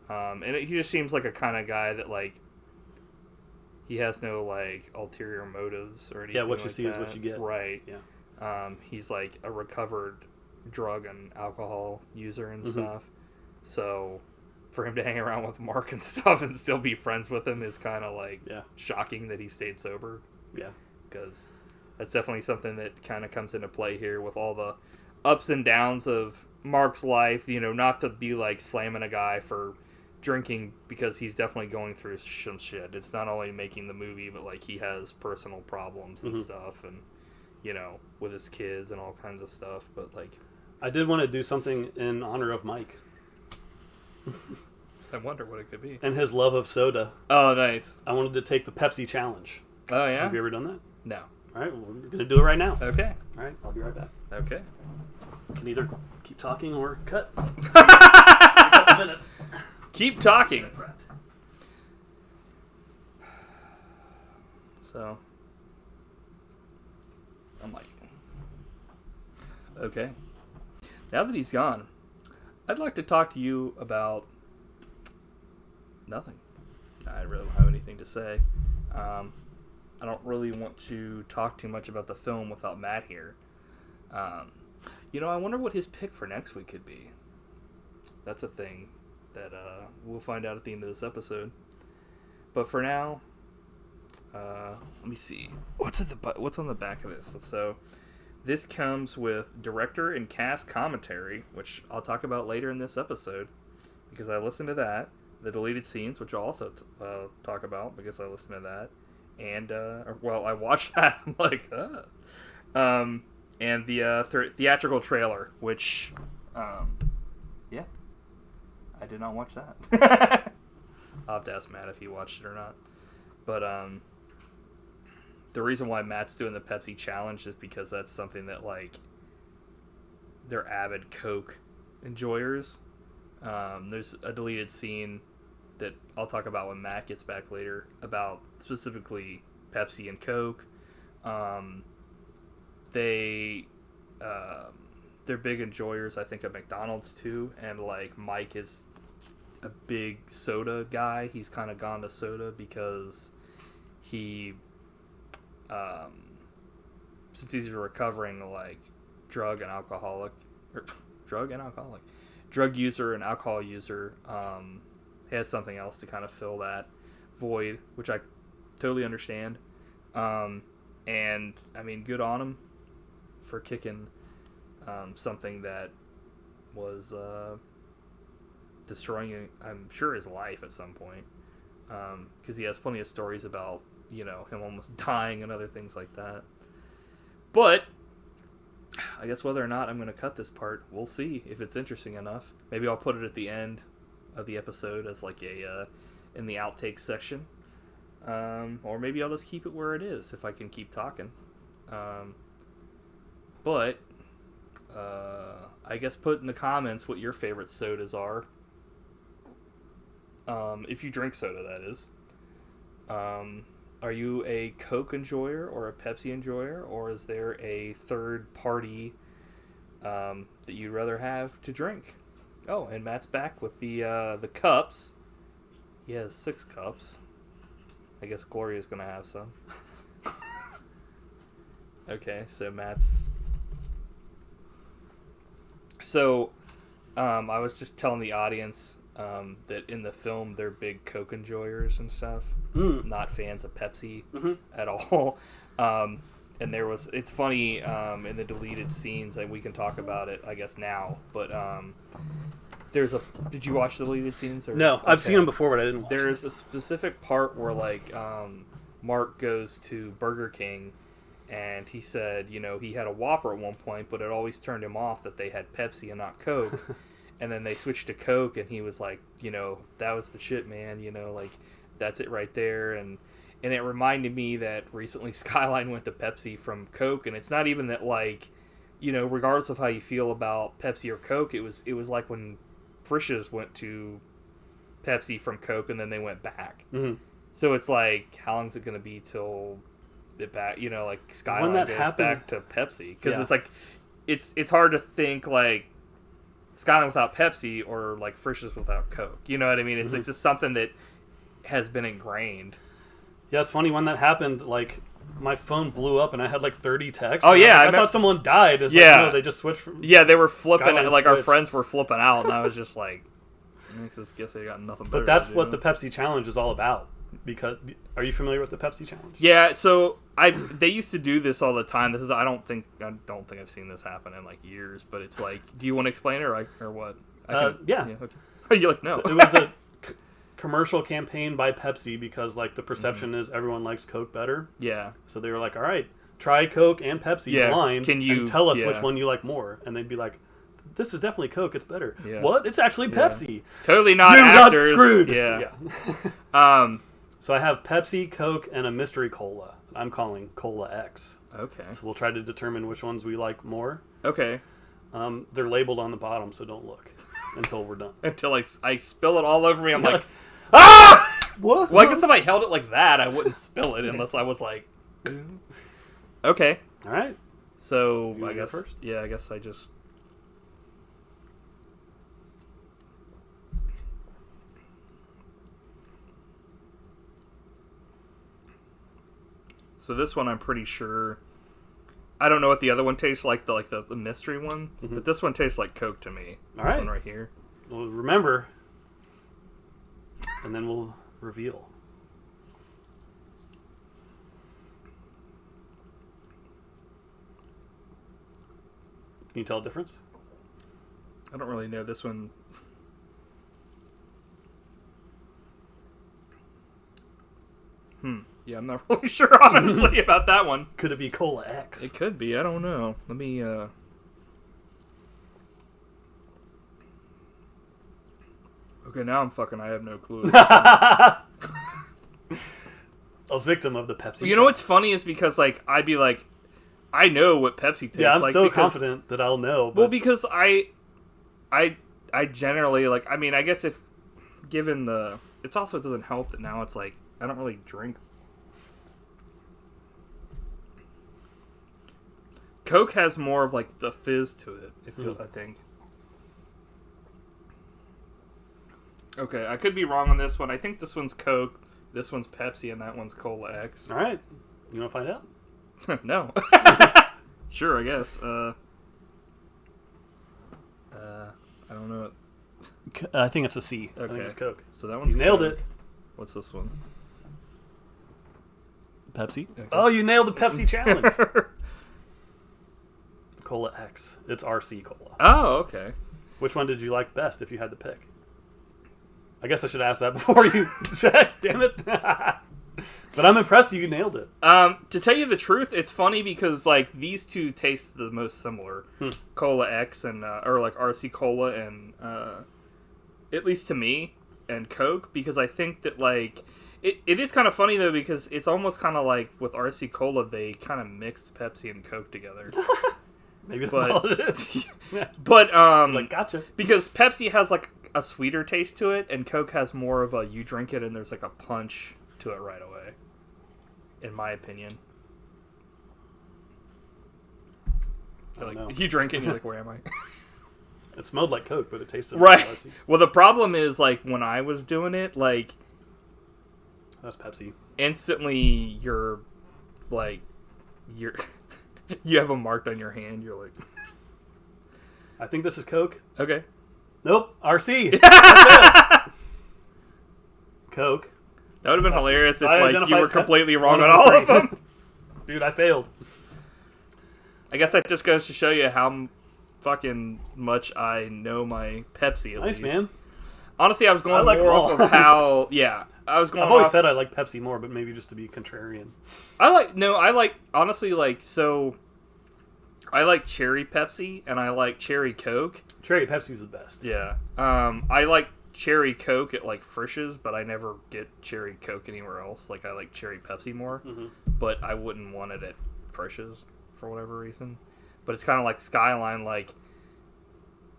Speaker 3: And he just seems like a kind of guy that, like, he has no, like, ulterior motives or anything.
Speaker 2: Yeah, what you
Speaker 3: like
Speaker 2: see
Speaker 3: that.
Speaker 2: is what you get.
Speaker 3: Right.
Speaker 2: Yeah.
Speaker 3: He's, like, a recovered drug and alcohol user and stuff. So, for him to hang around with Mark and stuff and still be friends with him is kind of, like, shocking that he stayed sober.
Speaker 2: Yeah.
Speaker 3: Because that's definitely something that kind of comes into play here with all the ups and downs of Mark's life. You know, not to be, like, slamming a guy for drinking, because he's definitely going through some shit. It's not only making the movie, but, like, he has personal problems and stuff, and, you know, with his kids and all kinds of stuff. But, like,
Speaker 2: I did want to do something in honor of Mike.
Speaker 3: I wonder what it could be.
Speaker 2: And his love of soda.
Speaker 3: Oh, nice.
Speaker 2: I wanted to take the Pepsi challenge.
Speaker 3: Oh, yeah?
Speaker 2: Have you ever done that?
Speaker 3: No.
Speaker 2: All right, well, we're going to do it right now.
Speaker 3: Okay.
Speaker 2: All right, I'll be right back.
Speaker 3: Okay.
Speaker 2: You can either keep talking or cut. A couple minutes.
Speaker 3: Keep talking. So, I'm like, okay. Now that he's gone, I'd like to talk to you about nothing. I really don't have anything to say. I don't really want to talk too much about the film without Matt here. You know, I wonder what his pick for next week could be. That's a thing that we'll find out at the end of this episode. But for now, let me see. What's on the back of this? So, this comes with director and cast commentary, which I'll talk about later in this episode, because I listened to that. The deleted scenes, which I'll also talk about, because I listened to that. And, I watched that. I'm like, and the theatrical trailer, which, I did not watch that. I'll have to ask Matt if he watched it or not. But the reason why Matt's doing the Pepsi challenge is because that's something that, like, they're avid Coke enjoyers. There's a deleted scene that I'll talk about when Matt gets back later about specifically Pepsi and Coke. They're big enjoyers, I think, of McDonald's too, and, like, Mike is a big soda guy. He's kind of gone to soda because he, since he's recovering, like, drug and alcoholic, drug user and alcohol user, has something else to kind of fill that void, which I totally understand. And I mean, good on him for kicking something that was destroying, I'm sure, his life at some point. Because he has plenty of stories about, him almost dying and other things like that. But I guess whether or not I'm going to cut this part, we'll see if it's interesting enough. Maybe I'll put it at the end of the episode as like in the outtakes section. Or maybe I'll just keep it where it is if I can keep talking. But I guess put in the comments what your favorite sodas are. If you drink soda, that is. Are you a Coke enjoyer or a Pepsi enjoyer, or is there a third party that you'd rather have to drink? Oh, and Matt's back with the cups. He has 6 cups. I guess Gloria's gonna have some. Okay, so Matt's. So, I was just telling the audience that in the film they're big Coke enjoyers and stuff, not fans of Pepsi at all. And it's funny in the deleted scenes, and we can talk about it, I guess, now. But did you watch the deleted scenes? Or?
Speaker 2: No, I've seen them before, but I didn't watch them.
Speaker 3: There's a specific part where Mark goes to Burger King, and he said, he had a Whopper at one point, but it always turned him off that they had Pepsi and not Coke. And then they switched to Coke, and he was like, that was the shit, man. That's it right there. And it reminded me that recently Skyline went to Pepsi from Coke, and it's not even that, regardless of how you feel about Pepsi or Coke, it was like when Frisch's went to Pepsi from Coke, and then they went back. Mm-hmm. So it's like, how long is it going to be till it back? Skyline goes back to Pepsi, because it's like, it's hard to think Skyline without Pepsi or Frisch's without Coke. You know what I mean? It's just something that has been ingrained.
Speaker 2: Yeah, it's funny when that happened. My phone blew up and I had 30 texts.
Speaker 3: Oh yeah,
Speaker 2: I thought someone died. It's no, they just switched from.
Speaker 3: Yeah, they were flipping. Our friends were flipping out, and I was just like, I guess they got nothing better.
Speaker 2: But that's what the Pepsi challenge is all about. Because are you familiar with the Pepsi challenge?
Speaker 3: Yeah, so they used to do this all the time. I don't think I've seen this happen in years, but it's do you want to explain it or what?
Speaker 2: Yeah.
Speaker 3: Okay. You're no.
Speaker 2: So it was a commercial campaign by Pepsi because the perception is everyone likes Coke better.
Speaker 3: Yeah.
Speaker 2: So they were all right, try Coke and Pepsi blind and tell us which one you like more. And they'd be like, this is definitely Coke, it's better. Yeah. What? It's actually Pepsi.
Speaker 3: Totally not actors.
Speaker 2: Got screwed.
Speaker 3: Yeah.
Speaker 2: So I have Pepsi, Coke, and a mystery cola. I'm calling Cola X.
Speaker 3: Okay.
Speaker 2: So we'll try to determine which ones we like more.
Speaker 3: Okay.
Speaker 2: They're labeled on the bottom, so don't look until we're done.
Speaker 3: Until I spill it all over me, I'm like, ah!
Speaker 2: What?
Speaker 3: Well, I guess if I held it like that, I wouldn't spill it unless I was like, okay.
Speaker 2: All right.
Speaker 3: So
Speaker 2: I guess first.
Speaker 3: Yeah, I guess I just. So this one, I'm pretty sure. I don't know what the other one tastes like, the mystery one, but this one tastes like Coke to me.
Speaker 2: All
Speaker 3: this one right here.
Speaker 2: Well, remember, and then we'll reveal. Can you tell a difference?
Speaker 3: I don't really know this one. Yeah, I'm not really sure, honestly, about that one.
Speaker 2: Could it be Cola X?
Speaker 3: It could be. I don't know. Let me, Okay, now I'm fucking... I have no clue.
Speaker 2: A victim of the Pepsi.
Speaker 3: Well, you know what's funny is because, I'd be like, I know what Pepsi tastes like.
Speaker 2: Yeah, I'm so confident that I'll know. But...
Speaker 3: Well, because I generally, I guess if... Given the... It also doesn't help that now it's I don't really drink... Coke has more of the fizz to it, I think. Okay, I could be wrong on this one. I think this one's Coke, this one's Pepsi, and that one's Cola X.
Speaker 2: All right. You want to find out?
Speaker 3: No. Sure, I guess. I don't know.
Speaker 2: I think it's a C.
Speaker 3: Okay.
Speaker 2: I think it's Coke.
Speaker 3: So that one's
Speaker 2: You nailed
Speaker 3: Coke.
Speaker 2: it.
Speaker 3: What's this one?
Speaker 2: Pepsi.
Speaker 3: Okay.
Speaker 2: Oh, you nailed the Pepsi challenge. Cola X. It's RC Cola.
Speaker 3: Oh, okay.
Speaker 2: Which one did you like best if you had to pick? I guess I should ask that before you check. Damn it. But I'm impressed you nailed it.
Speaker 3: To tell you the truth, it's funny because like these two taste the most similar. Cola X and or like RC Cola and at least to me and Coke, because I think that like it is kind of funny though, because it's almost kind of like with RC Cola they kind of mixed Pepsi and Coke together.
Speaker 2: Maybe that's all it is.
Speaker 3: But
Speaker 2: like gotcha.
Speaker 3: Because Pepsi has like a sweeter taste to it, and Coke has more of a you drink it and there's like a punch to it right away. In my opinion. Like, you drink it and you're like, where am I?
Speaker 2: It smelled like Coke, but it tasted
Speaker 3: right.
Speaker 2: like RC.
Speaker 3: Well, the problem is like when I was doing it, like
Speaker 2: that's Pepsi.
Speaker 3: Instantly, you're you have a mark on your hand. You're like,
Speaker 2: I think this is Coke.
Speaker 3: Okay.
Speaker 2: Nope. RC. Coke.
Speaker 3: That would have been hilarious if
Speaker 2: I
Speaker 3: like you were completely wrong on
Speaker 2: on
Speaker 3: all of them.
Speaker 2: Dude, I failed.
Speaker 3: I guess that just goes to show you how fucking much I know my Pepsi. At
Speaker 2: Nice,
Speaker 3: least.
Speaker 2: man.
Speaker 3: Honestly, I was going more off of how. Yeah, I was going.
Speaker 2: I've always said I like Pepsi more, but maybe just to be contrarian.
Speaker 3: I like honestly like so. I like cherry Pepsi and I like cherry Coke.
Speaker 2: Cherry Pepsi's the best.
Speaker 3: Yeah. I like cherry Coke at like Frisch's, but I never get cherry Coke anywhere else. Like I like cherry Pepsi more, but I wouldn't want it at Frisch's for whatever reason. But it's kind of like Skyline. Like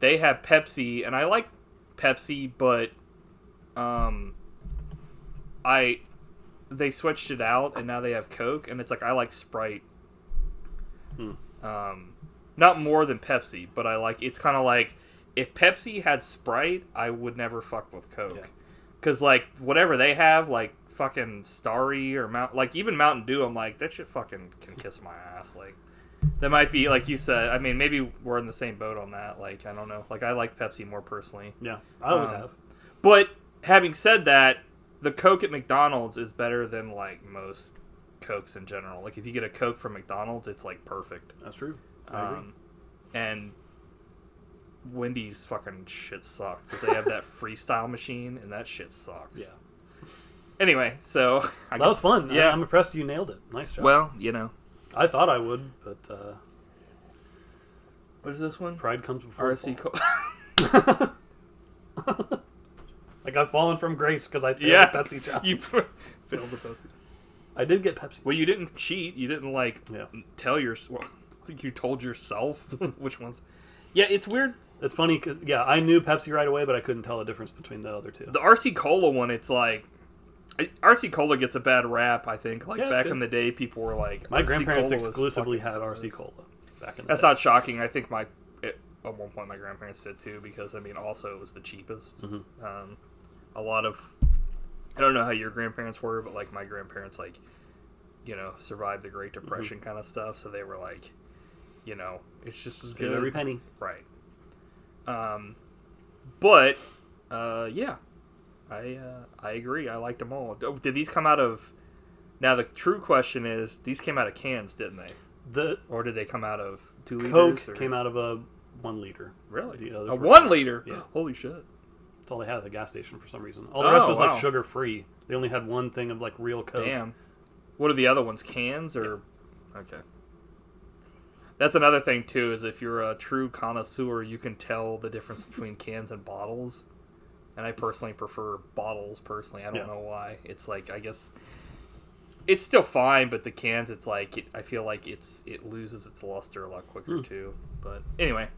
Speaker 3: they have Pepsi, and I like Pepsi, but they switched it out, and now they have Coke, and it's like I like Sprite. Not more than Pepsi, but I like. It's kind of like if Pepsi had Sprite, I would never fuck with Coke, because like whatever they have, like fucking Starry or like even Mountain Dew, I'm like that shit fucking can kiss my ass. Like that might be like you said. I mean, maybe we're in the same boat on that. Like I don't know. Like I like Pepsi more personally.
Speaker 2: Yeah, I always have.
Speaker 3: But having said that, the Coke at McDonald's is better than like most Cokes in general. Like if you get a Coke from McDonald's, it's like perfect.
Speaker 2: That's true. I agree.
Speaker 3: And Wendy's fucking shit sucks because they have that freestyle machine, and that shit sucks.
Speaker 2: Yeah.
Speaker 3: Anyway, so
Speaker 2: that was fun.
Speaker 3: Yeah,
Speaker 2: I'm impressed you nailed it. Nice job.
Speaker 3: Well, you know,
Speaker 2: I thought I would, but
Speaker 3: what is this one?
Speaker 2: Pride comes before
Speaker 3: RC
Speaker 2: fall. Like I've fallen from grace because I failed the Pepsi challenge.
Speaker 3: You failed the Pepsi.
Speaker 2: I did get Pepsi.
Speaker 3: Well, you didn't cheat. You didn't tell you told yourself which ones. Yeah, it's weird.
Speaker 2: It's funny because I knew Pepsi right away, but I couldn't tell the difference between the other two.
Speaker 3: The RC Cola one, it's like RC Cola gets a bad rap. I think back in the day, people were like,
Speaker 2: my grandparents exclusively had RC Cola back in the day.
Speaker 3: That's not shocking. I think at one point my grandparents did too, because I mean also it was the cheapest. A lot of I don't know how your grandparents were, but like my grandparents survived the Great Depression kind of stuff, so they were like, it's just as good.
Speaker 2: Every penny.
Speaker 3: Right. But yeah, I agree. I liked them all. Did these come out of? Now the true question is, these came out of cans, didn't they? Or did they come out of 2 liters?
Speaker 2: Coke came out of a 1 liter.
Speaker 3: Really? A 1 liter? Yeah. Holy shit!
Speaker 2: That's all they had at the gas station for some reason. All the rest was like sugar free. They only had one thing of like real Coke.
Speaker 3: Damn. What are the other ones? Cans or? Yeah. Okay. That's another thing too. Is if you're a true connoisseur, you can tell the difference between cans and bottles. And I personally prefer bottles. Personally, I don't know why. It's like I guess it's still fine, but the cans, it's like I feel like it loses its luster a lot quicker too. But anyway.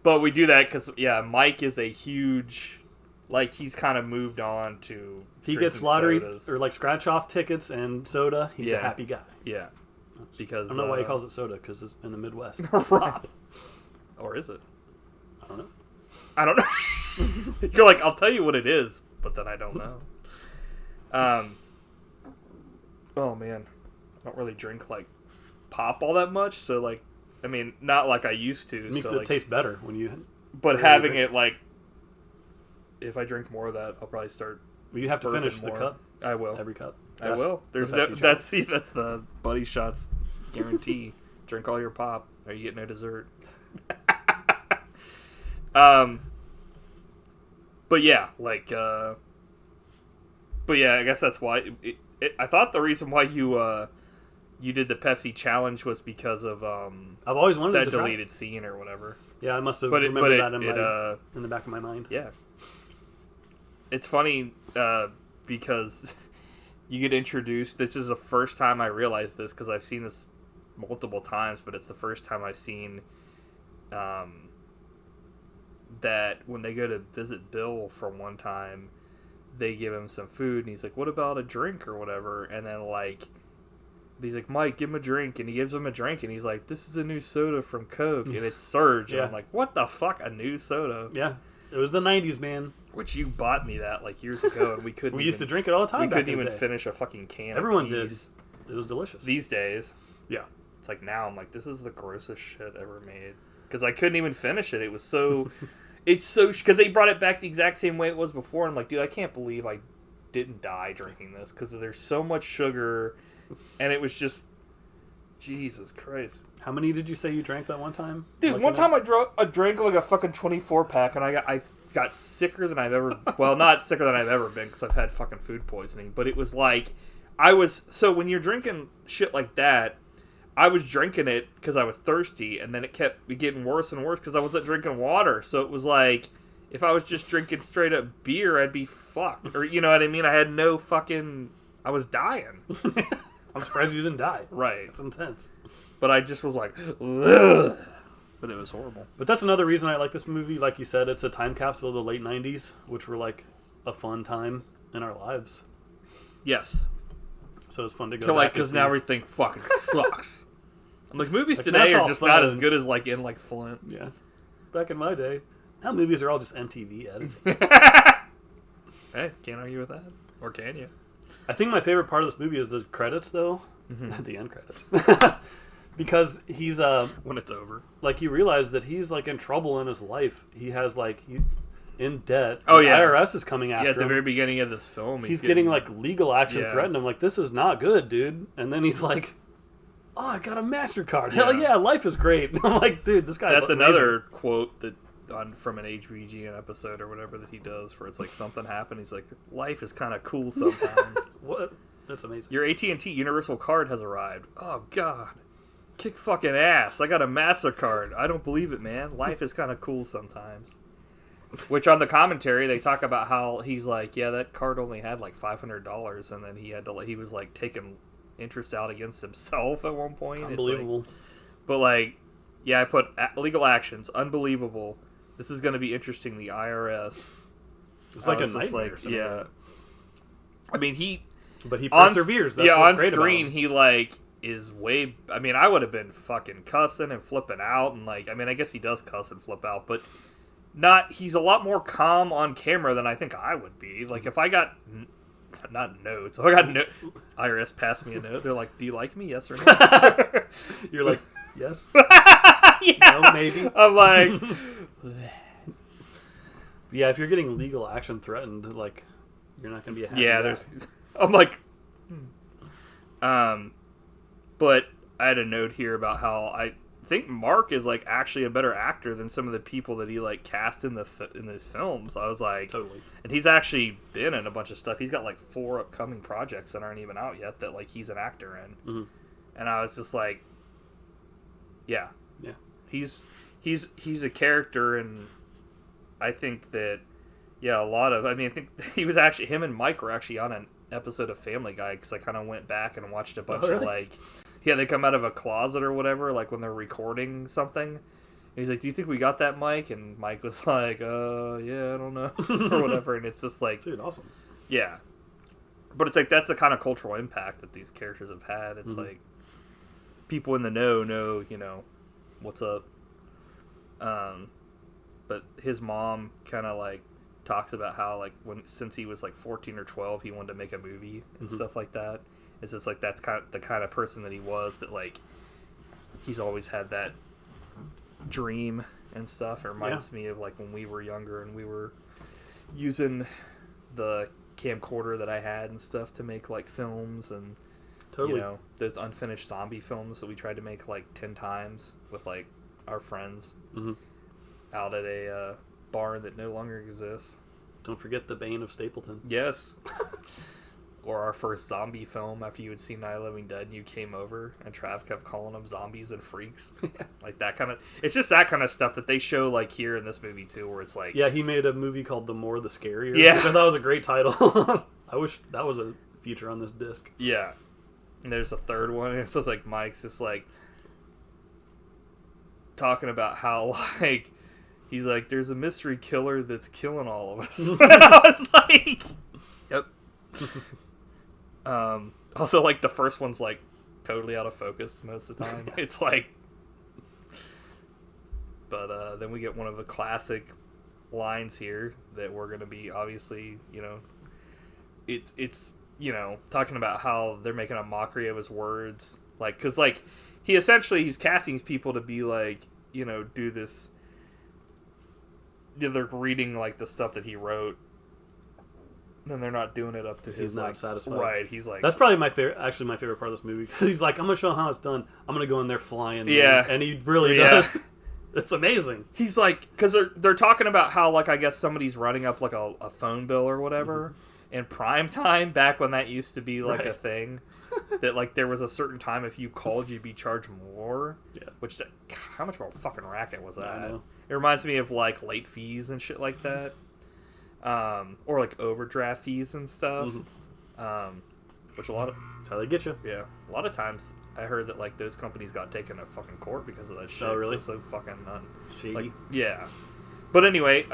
Speaker 3: But we do that because, Mike is a huge, he's kind of moved on to.
Speaker 2: If he gets lottery sodas. Or scratch off tickets and soda, he's a happy guy.
Speaker 3: Yeah. Because
Speaker 2: I don't know why he calls it soda, because it's in the Midwest.
Speaker 3: Right. Or is it?
Speaker 2: I don't know.
Speaker 3: You're like, I'll tell you what it is, but then I don't know. Oh, man. I don't really drink, pop all that much, so, I mean, not like I used to.
Speaker 2: It makes it taste better when you
Speaker 3: But having it like, if I drink more of that, I'll probably start.
Speaker 2: Well, you have to finish
Speaker 3: more.
Speaker 2: the cup.
Speaker 3: I will.
Speaker 2: Every cup.
Speaker 3: I will. There's that's the Buddy Shots guarantee. Drink all your pop, or you get no dessert. But yeah, like, but yeah, I guess that's why. I thought the reason why you did the Pepsi challenge was because of
Speaker 2: I've always wanted
Speaker 3: that
Speaker 2: to
Speaker 3: deleted scene or whatever.
Speaker 2: Yeah, I must have remembered that in the back of my mind.
Speaker 3: Yeah, it's funny because you get introduced. This is the first time I realized this because I've seen this multiple times, but it's the first time I've seen that when they go to visit Bill for one time, they give him some food, and he's like, "What about a drink or whatever?" And then like, he's like, "Mike, give him a drink," and he gives him a drink, and he's like, "This is a new soda from Coke," and it's Surge, and I'm like, "What the fuck, a new soda?"
Speaker 2: Yeah, it was the '90s, man.
Speaker 3: Which you bought me that like years ago, and we couldn't.
Speaker 2: We used to drink it all the time.
Speaker 3: We couldn't even finish a fucking can.
Speaker 2: Everyone did. It was delicious.
Speaker 3: These days,
Speaker 2: yeah,
Speaker 3: it's like now I'm like, this is the grossest shit ever made because I couldn't even finish it. It was so. It's so because they brought it back the exact same way it was before. And I'm like, dude, I can't believe I didn't die drinking this because there's so much sugar, and it was just Jesus Christ.
Speaker 2: How many did you say you drank that one time?
Speaker 3: Dude, like one time I drank like a fucking 24 pack, and I got sicker than I've ever. Well, not sicker than I've ever been because I've had fucking food poisoning. But it was like so when you're drinking shit like that. I was drinking it because I was thirsty, and then it kept getting worse and worse because I wasn't drinking water. So it was like, if I was just drinking straight up beer, I'd be fucked. Or, you know what I mean? I had no fucking... I was dying.
Speaker 2: I'm surprised you didn't die.
Speaker 3: Right.
Speaker 2: It's intense.
Speaker 3: But I just was like, ugh. But it was horrible.
Speaker 2: But that's another reason I like this movie. Like you said, it's a time capsule of the late 90s, which were like a fun time in our lives.
Speaker 3: Yes.
Speaker 2: So it's fun to go
Speaker 3: back. Because now everything fucking sucks. I'm like, movies today are just not as good as like in like Flint.
Speaker 2: Yeah. Back in my day. Now movies are all just MTV edited.
Speaker 3: Hey, can't argue with that. Or can you?
Speaker 2: I think my favorite part of this movie is the credits, though. Mm-hmm. The end credits. Because he's...
Speaker 3: when it's over.
Speaker 2: Like, you realize that he's, like, in trouble in his life. He has, like... He's in debt.
Speaker 3: Oh, yeah.
Speaker 2: The IRS is coming after him.
Speaker 3: Yeah, at the very beginning of this film.
Speaker 2: He's getting, like, legal action threatened him. Like, this is not good, dude. And then he's like... Oh, I got a MasterCard. Hell yeah, life is great. I'm like, dude, this guy's
Speaker 3: That's
Speaker 2: amazing.
Speaker 3: another quote that from an HBGN episode or whatever that he does, where it's like something happened. He's like, life is kind of cool sometimes.
Speaker 2: What? That's amazing.
Speaker 3: Your AT&T Universal Card has arrived. Oh God, kick fucking ass! I got a MasterCard. I don't believe it, man. Life is kind of cool sometimes. Which on the commentary they talk about how he's like, yeah, that card only had like $500, and then he was like taking interest out against himself at one point.
Speaker 2: Unbelievable.
Speaker 3: Like, but like, yeah, I put legal actions. Unbelievable. This is going to be interesting. The IRS.
Speaker 2: It's like a nightmare.
Speaker 3: Like, yeah. I mean,
Speaker 2: But he perseveres. That's what's
Speaker 3: on
Speaker 2: great
Speaker 3: screen,
Speaker 2: about him.
Speaker 3: he like is way. I mean, I would have been fucking cussing and flipping out, and like, I mean, I guess he does cuss and flip out, but not. He's a lot more calm on camera than I think I would be. Like, if I got. Not notes. I got IRS passed me a note. They're like, "Do you like me? Yes or no?"
Speaker 2: You're like, "Yes."
Speaker 3: Yeah.
Speaker 2: No, maybe.
Speaker 3: I'm like,
Speaker 2: yeah. If you're getting legal action threatened, like, you're not gonna be a happy
Speaker 3: yeah.
Speaker 2: guy.
Speaker 3: There's. I'm like, but I had a note here about how I think Mark is like actually a better actor than some of the people that he like cast in his films. I was like,
Speaker 2: totally.
Speaker 3: And he's actually been in a bunch of stuff. He's got like 4 upcoming projects that aren't even out yet that like he's an actor in. Mm-hmm. And I was just like, yeah, he's a character, and I think that a lot of. I mean, I think he was actually him and Mike were actually on an episode of Family Guy because I kind of went back and watched a bunch of like. Yeah, they come out of a closet or whatever, like when they're recording something. And he's like, "Do you think we got that, Mike?" And Mike was like, yeah, I don't know," or whatever. And it's just like,
Speaker 2: dude, awesome.
Speaker 3: Yeah, but it's like that's the kind of cultural impact that these characters have had. It's like people in the know, you know, what's up. But his mom kind of like talks about how like since he was like 14 or 12, he wanted to make a movie and stuff like that. It's just like that's kind of the kind of person that he was, that like he's always had that dream, and stuff. It reminds me of like when we were younger and we were using the camcorder that I had and stuff to make like films and you know, those unfinished zombie films that we tried to make like 10 times with like our friends out at a barn that no longer exists.
Speaker 2: Don't forget the Bane of Stapleton.
Speaker 3: Yes. Or our first zombie film after you had seen Night of the Living Dead and you came over and Trav kept calling them zombies and freaks. Like that kind of... It's just that kind of stuff that they show like here in this movie too, where it's like...
Speaker 2: Yeah, he made a movie called The More the Scarier.
Speaker 3: Yeah.
Speaker 2: Which I thought was a great title. I wish that was a feature on this disc.
Speaker 3: Yeah. And there's a third one, and so it's like Mike's just like talking about how like he's like, there's a mystery killer that's killing all of us. And I was like, yep. Also, like the first one's like totally out of focus most of the time. It's like, but then we get one of the classic lines here that we're gonna be obviously, you know, it's. You know, talking about how they're making a mockery of his words. Like, because, like, he's casting these people to be, like, you know, do this. They're reading, like, the stuff that he wrote. And they're not doing it up to his,
Speaker 2: he's not satisfied.
Speaker 3: Right, he's like...
Speaker 2: That's probably my favorite part of this movie. Because he's like, I'm going to show him how it's done. I'm going to go in there flying.
Speaker 3: Yeah.
Speaker 2: And he really does. It's amazing.
Speaker 3: He's like... Because they're talking about how, like, I guess somebody's running up, like, a phone bill or whatever. In prime time, back when that used to be like a thing, that like there was a certain time if you called you'd be charged more. Yeah. Which how much of a fucking racket was that? I know. It reminds me of like late fees and shit like that, or like overdraft fees and stuff. Which a lot of
Speaker 2: that's how they get you.
Speaker 3: Yeah, a lot of times I heard that like those companies got taken to fucking court because of that shit.
Speaker 2: Oh really?
Speaker 3: So fucking
Speaker 2: shady.
Speaker 3: Like, yeah. But anyway,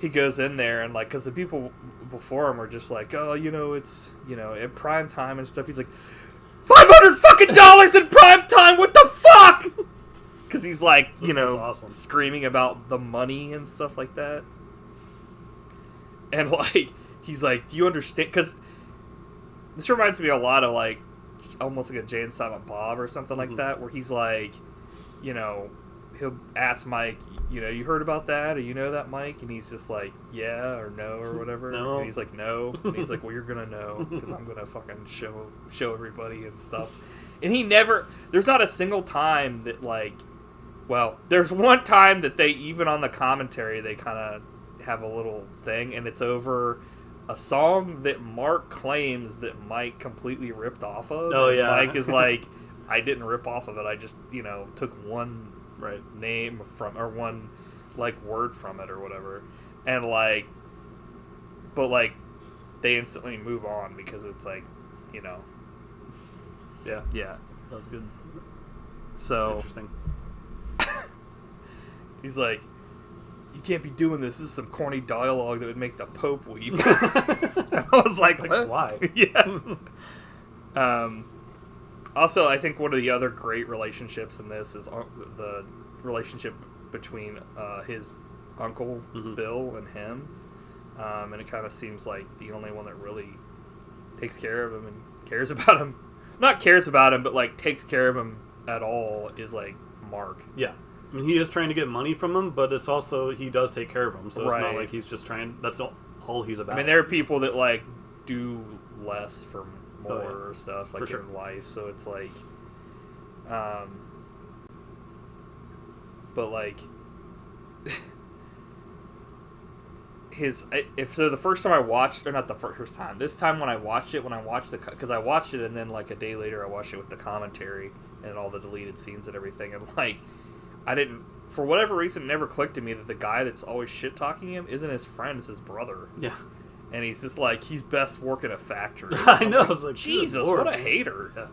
Speaker 3: he goes in there and like, because the people before him are just like, oh, you know, it's, you know, in prime time and stuff. He's like, $500 fucking in prime time. What the fuck? Because he's like, you know, awesome. Screaming about the money and stuff like that. And like, he's like, do you understand? Because this reminds me a lot of like, almost like a Jay and Silent Bob or something like that, where he's like, you know, he'll ask Mike, you know, you heard about that, or you know that, Mike? And he's just like, yeah, or no, or whatever.
Speaker 2: No.
Speaker 3: And he's like, no. And he's like, well, you're gonna know, because I'm gonna fucking show everybody and stuff. And he never, there's not a single time that like, well, there's one time that they, even on the commentary, they kind of have a little thing, and it's over a song that Mark claims that Mike completely ripped off of.
Speaker 2: Oh, yeah.
Speaker 3: Mike is like, I didn't rip off of it, I just, you know, took one name from, or one like word from it or whatever, and like, but like they instantly move on because it's like, you know, yeah,
Speaker 2: that was good.
Speaker 3: So
Speaker 2: interesting.
Speaker 3: He's like, you can't be doing this. This is some corny dialogue that would make the Pope weep. I was like
Speaker 2: why?
Speaker 3: Yeah. Also, I think one of the other great relationships in this is the relationship between his uncle, Bill, and him. And it kind of seems like the only one that really takes care of him and cares about him. Not cares about him, but like takes care of him at all is like Mark.
Speaker 2: Yeah. I mean, he is trying to get money from him, but it's also, he does take care of him. So it's not like he's just trying, that's all he's about.
Speaker 3: I mean, there are people that like do less for more or stuff like in life, so it's like but like the first time I watched, or not the first time, this time when I watched it because I watched it and then like a day later I watched it with the commentary and all the deleted scenes and everything, and like I didn't, for whatever reason, it never clicked to me that the guy that's always shit talking him isn't his friend, it's his brother.
Speaker 2: Yeah.
Speaker 3: And he's just like, he's best working a factory.
Speaker 2: I know. I was like,
Speaker 3: Jesus, what a hater.
Speaker 2: Yeah.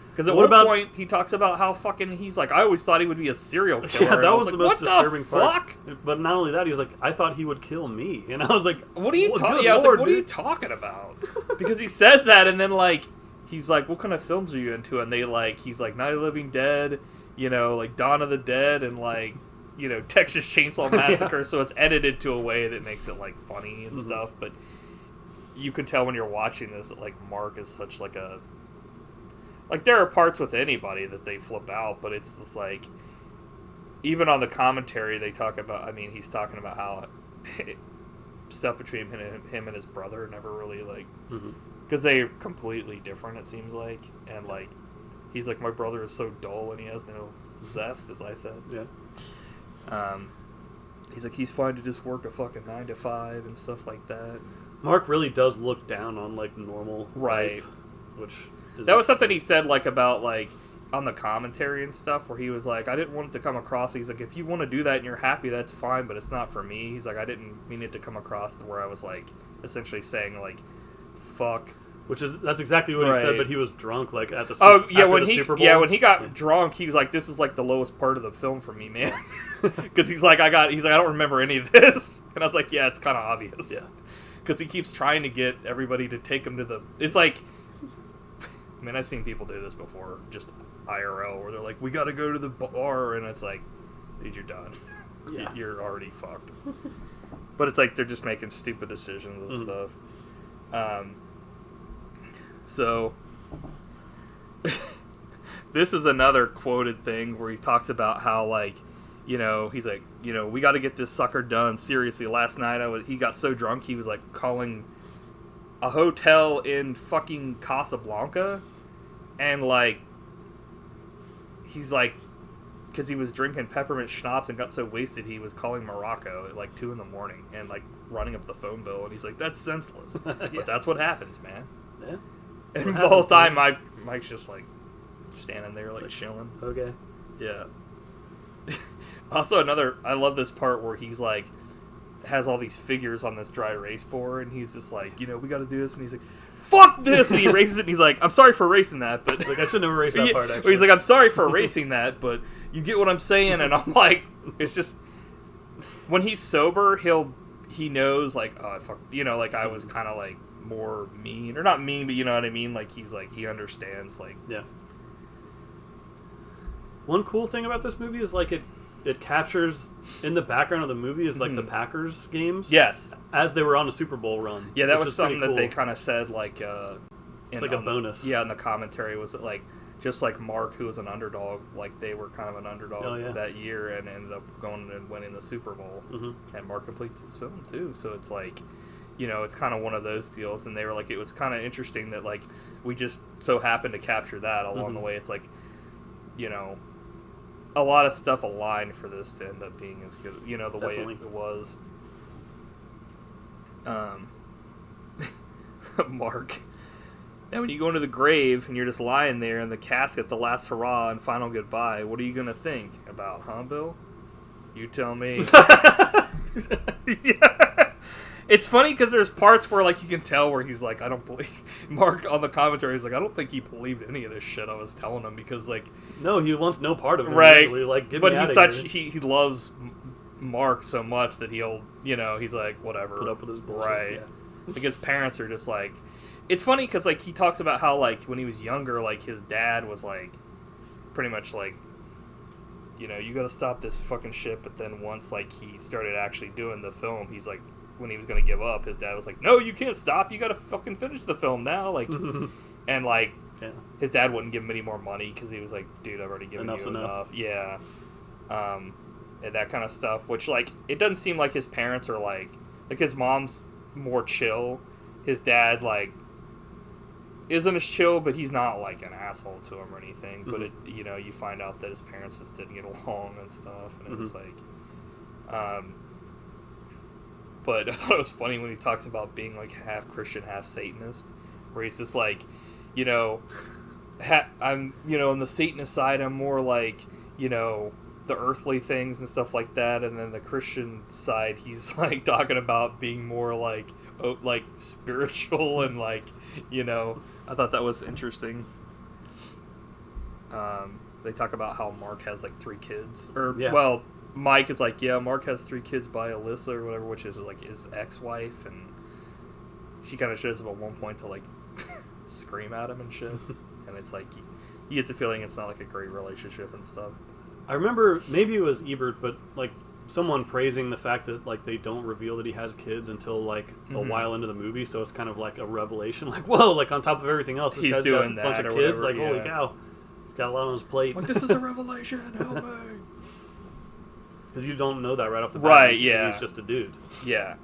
Speaker 3: Because at one point, he talks about how fucking, he's like, I always thought he would be a serial killer.
Speaker 2: Yeah, that was
Speaker 3: like,
Speaker 2: the most disturbing part.
Speaker 3: Fuck?
Speaker 2: But not only that, he was like, I thought he would kill me. And I was like,
Speaker 3: what are you talking? Yeah, I was like, what are you talking about? Because he says that, and then like, he's like, what kind of films are you into? And they like, he's like, Night of the Living Dead, you know, like Dawn of the Dead, and like, you know, Texas Chainsaw Massacre. Yeah. So it's edited to a way that makes it like funny and stuff, but you can tell when you're watching this that like Mark is such like a, like there are parts with anybody that they flip out, but it's just like even on the commentary, they talk about. I mean, he's talking about how stuff between him and his brother never really like, because they're completely different. It seems like, and like, he's like, my brother is so dull and he has no zest, as I said.
Speaker 2: Yeah.
Speaker 3: He's like, he's fine to just work a fucking 9 to 5 and stuff like that.
Speaker 2: Mark really does look down on like normal life, which is
Speaker 3: that was something he said like about like on the commentary and stuff, where he was like, I didn't want it to come across. He's like, if you want to do that and you're happy, that's fine, but it's not for me. He's like, I didn't mean it to come across to where I was like essentially saying like, fuck.
Speaker 2: That's exactly what he said, but he was drunk like at the Super Bowl.
Speaker 3: When he got drunk, he was like, this is like the lowest part of the film for me, man. Because he's like, I don't remember any of this. And I was like, yeah, it's kind of obvious.
Speaker 2: Yeah.
Speaker 3: Because he keeps trying to get everybody to take him to the... It's like... I mean, I've seen people do this before, just IRL, where they're like, we gotta go to the bar, and it's like, dude, you're done.
Speaker 2: Yeah.
Speaker 3: You're already fucked. But it's like, they're just making stupid decisions and stuff. So... this is another quoted thing where he talks about how, like, you know, he's like, you know, we got to get this sucker done. Seriously, last night he got so drunk he was like calling a hotel in fucking Casablanca, and like, he's like, because he was drinking peppermint schnapps and got so wasted he was calling Morocco at like 2 a.m. and like running up the phone bill, and he's like, that's senseless. But that's what happens, man.
Speaker 2: Yeah.
Speaker 3: And the whole time Mike's just like standing there like chilling.
Speaker 2: Okay.
Speaker 3: Yeah. Also, I love this part where he's like, has all these figures on this dry erase board, and he's just like, you know, we got to do this, and he's like, fuck this, and he erases it, and he's like, I'm sorry for erasing that, but
Speaker 2: like, I shouldn't have erased that part. Actually,
Speaker 3: he's like, I'm sorry for erasing that, but you get what I'm saying, and I'm like, it's just when he's sober, he knows like, oh fuck, you know, like I was kind of like more mean, or not mean, but you know what I mean, like he's like, he understands, like,
Speaker 2: yeah. One cool thing about this movie is like it captures in the background of the movie is like the Packers games.
Speaker 3: Yes.
Speaker 2: As they were on a Super Bowl run.
Speaker 3: Yeah, that was something that they kind of said like
Speaker 2: it's like a bonus.
Speaker 3: Yeah, in the commentary was like just like Mark, who was an underdog, like they were kind of an underdog that year and ended up going and winning the Super Bowl. And Mark completes his film too. So it's like, you know, it's kind of one of those deals, and they were like, it was kind of interesting that like we just so happened to capture that along the way. It's like, you know, a lot of stuff aligned for this to end up being as good, you know, the way it was. Mark. Now when you go into the grave and you're just lying there in the casket, the last hurrah and final goodbye, what are you going to think about, huh, Bill? You tell me. Yeah. It's funny because there's parts where, like, you can tell where he's like, I don't believe... Mark, on the commentary, he's like, I don't think he believed any of this shit I was telling him, because, like...
Speaker 2: No, he wants no part of it.
Speaker 3: Right.
Speaker 2: Usually. Like, get
Speaker 3: but
Speaker 2: me
Speaker 3: he's
Speaker 2: out of
Speaker 3: such...
Speaker 2: here.
Speaker 3: He loves Mark so much that he'll, you know, he's like, whatever.
Speaker 2: Put up with his bullshit.
Speaker 3: Right.
Speaker 2: Yeah.
Speaker 3: Like, his parents are just like... It's funny because, like, he talks about how, like, when he was younger, like, his dad was, like, pretty much, like, you know, you gotta stop this fucking shit, but then once, like, he started actually doing the film, he's like... When he was going to give up, his dad was like, no, you can't stop, you gotta fucking finish the film now, like, and like, his dad wouldn't give him any more money because he was like, dude, I've already given you enough. Yeah. And that kind of stuff, which, like, it doesn't seem like his parents are like his mom's more chill, his dad, like, isn't as chill, but he's not like an asshole to him or anything, but it, you know, you find out that his parents just didn't get along and stuff, and it was like, but I thought it was funny when he talks about being, like, half Christian, half Satanist, where he's just like, you know, I'm, you know, on the Satanist side, I'm more like, you know, the earthly things and stuff like that, and then the Christian side, he's, like, talking about being more, like spiritual and, like, you know, I thought that was interesting. They talk about how Mark has, like, 3 kids, or, well... Mike is like, yeah, Mark has 3 kids by Alyssa or whatever, which is like his ex-wife, and she kind of shows up at one point to like scream at him and shit, and it's like you get the feeling it's not like a great relationship and stuff.
Speaker 2: I remember, maybe it was Ebert, but like someone praising the fact that like they don't reveal that he has kids until like a while into the movie, so it's kind of like a revelation, like, whoa, like on top of everything else, this guy's got a bunch of kids, whatever, like, holy cow, he's got a lot on his plate.
Speaker 3: Like, this is a revelation, help me.
Speaker 2: Because you don't know that right off the bat.
Speaker 3: Right, yeah.
Speaker 2: He's just a dude.
Speaker 3: Yeah.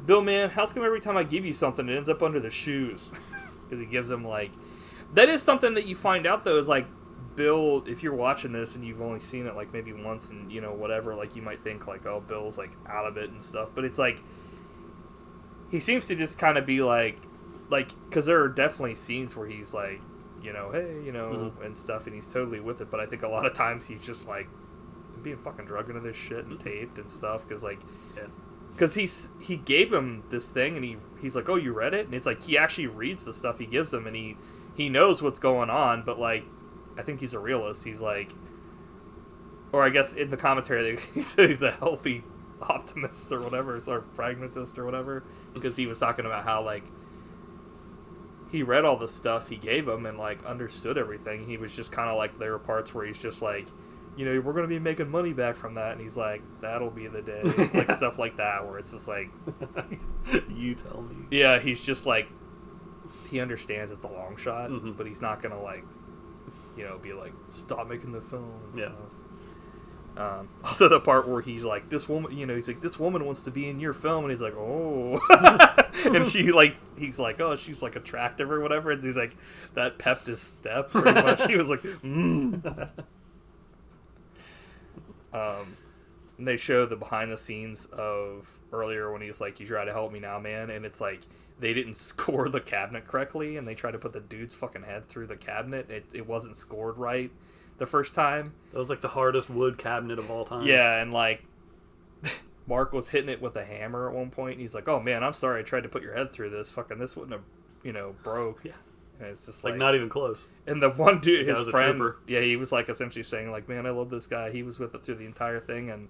Speaker 3: Bill, man, how's come every time I give you something, it ends up under the shoes? Because he gives him, like... That is something that you find out, though, is, like, Bill, if you're watching this and you've only seen it, like, maybe once and, you know, whatever, like, you might think, like, oh, Bill's, like, out of it and stuff. But it's, like... He seems to just kind of be, like... Because there are definitely scenes where he's, like, you know, hey, you know, and stuff, and he's totally with it. But I think a lot of times he's just, like, being fucking drugged into this shit and taped and stuff. Because, like...
Speaker 2: Yeah.
Speaker 3: Because he gave him this thing, and he's like, oh, you read it? And it's like, he actually reads the stuff he gives him, and he knows what's going on, but, like, I think he's a realist. He's like... Or I guess in the commentary, he said he's a healthy optimist or whatever, or pragmatist or whatever, because he was talking about how, like, he read all the stuff he gave him and, like, understood everything. He was just kind of like, there were parts where he's just like, you know, we're going to be making money back from that. And he's like, that'll be the day. Like, stuff like that, where it's just like...
Speaker 2: You tell me.
Speaker 3: Yeah, he's just like... He understands it's a long shot, but he's not going to, like, you know, be like, stop making the film and stuff. Also, the part where he's like, this woman, you know, he's like, this woman wants to be in your film. And he's like, oh. And she, like, he's like, oh, she's, like, attractive or whatever. And he's like, that pepped his step, pretty much. He was like, and they show the behind the scenes of earlier when he's like, you try to help me now, man. And it's like, they didn't score the cabinet correctly, and they tried to put the dude's fucking head through the cabinet. It wasn't scored right the first time.
Speaker 2: That was like the hardest wood cabinet of all time.
Speaker 3: Yeah, and like, Mark was hitting it with a hammer at one point, and he's like, oh man, I'm sorry I tried to put your head through this. Fucking this wouldn't have, you know, broke.
Speaker 2: Yeah.
Speaker 3: And it's just
Speaker 2: like not even close.
Speaker 3: And the one dude, his friend,
Speaker 2: trooper.
Speaker 3: yeah, he was like essentially saying like, man, I love this guy. He was with it through the entire thing, and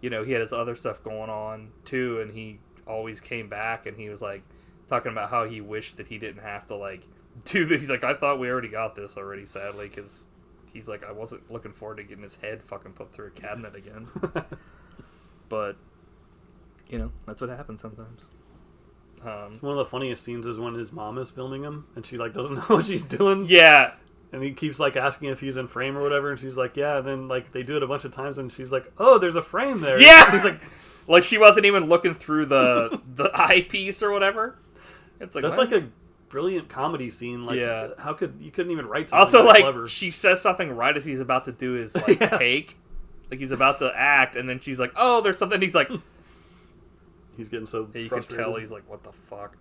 Speaker 3: you know, he had his other stuff going on too, and he always came back, and he was like talking about how he wished that he didn't have to like do this. He's like, I thought we already got this already, sadly, because he's like, I wasn't looking forward to getting his head fucking put through a cabinet again. But you know, that's what happens sometimes.
Speaker 2: One of the funniest scenes is when his mom is filming him, and she like doesn't know what she's doing.
Speaker 3: Yeah.
Speaker 2: And he keeps like asking if he's in frame or whatever, and she's like, yeah. And then like they do it a bunch of times, and she's like, oh, there's a frame there.
Speaker 3: Yeah.
Speaker 2: And he's
Speaker 3: like she wasn't even looking through the eyepiece or whatever. It's like,
Speaker 2: that's
Speaker 3: what?
Speaker 2: like a brilliant comedy scene. Like,
Speaker 3: yeah.
Speaker 2: How could you couldn't even write something
Speaker 3: also
Speaker 2: that
Speaker 3: like
Speaker 2: clever.
Speaker 3: She says something right as he's about to do his like take, like he's about to act, and then she's like, oh, there's something. He's like,
Speaker 2: he's getting so
Speaker 3: you
Speaker 2: frustrated.
Speaker 3: can tell he's like, what the fuck.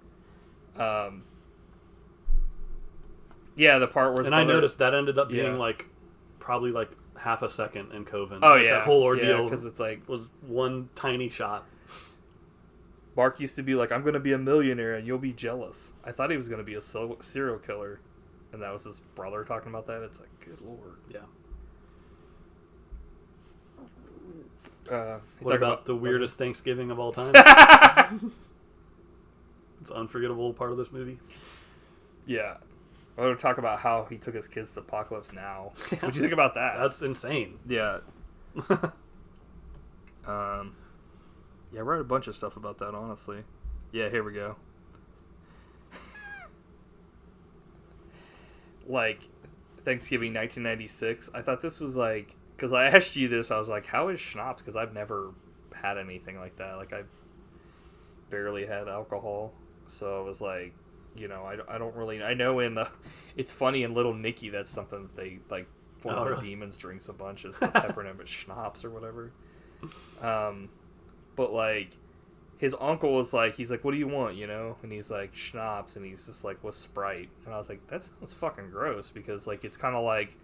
Speaker 3: Yeah, the part where
Speaker 2: I noticed that ended up being like probably like half a second in Coven.
Speaker 3: Oh
Speaker 2: like,
Speaker 3: yeah,
Speaker 2: that whole ordeal
Speaker 3: because it's like
Speaker 2: was one tiny shot.
Speaker 3: Mark used to be like, I'm going to be a millionaire and you'll be jealous. I thought he was going to be a serial killer, and that was his brother talking about that. It's like, good lord.
Speaker 2: Yeah. What about the weirdest Thanksgiving of all time? It's an unforgettable part of this movie.
Speaker 3: Yeah. We're going to talk about how he took his kids to Apocalypse Now. What'd you think about that?
Speaker 2: That's insane.
Speaker 3: Yeah. Yeah, I wrote a bunch of stuff about that, honestly. Yeah, here we go. Like, Thanksgiving 1996. I thought this was like... Because I asked you this, I was like, how is schnapps? Because I've never had anything like that. Like, I barely had alcohol. So I was like, you know, I don't really... I know in... it's funny in Little Nicky, that's something that they, like, one of the demons drinks a bunch. Is the peppermint schnapps or whatever. But, like, his uncle was like, he's like, what do you want, you know? And he's like, schnapps. And he's just like, with Sprite. And I was like, that sounds fucking gross. Because, like, it's kind of like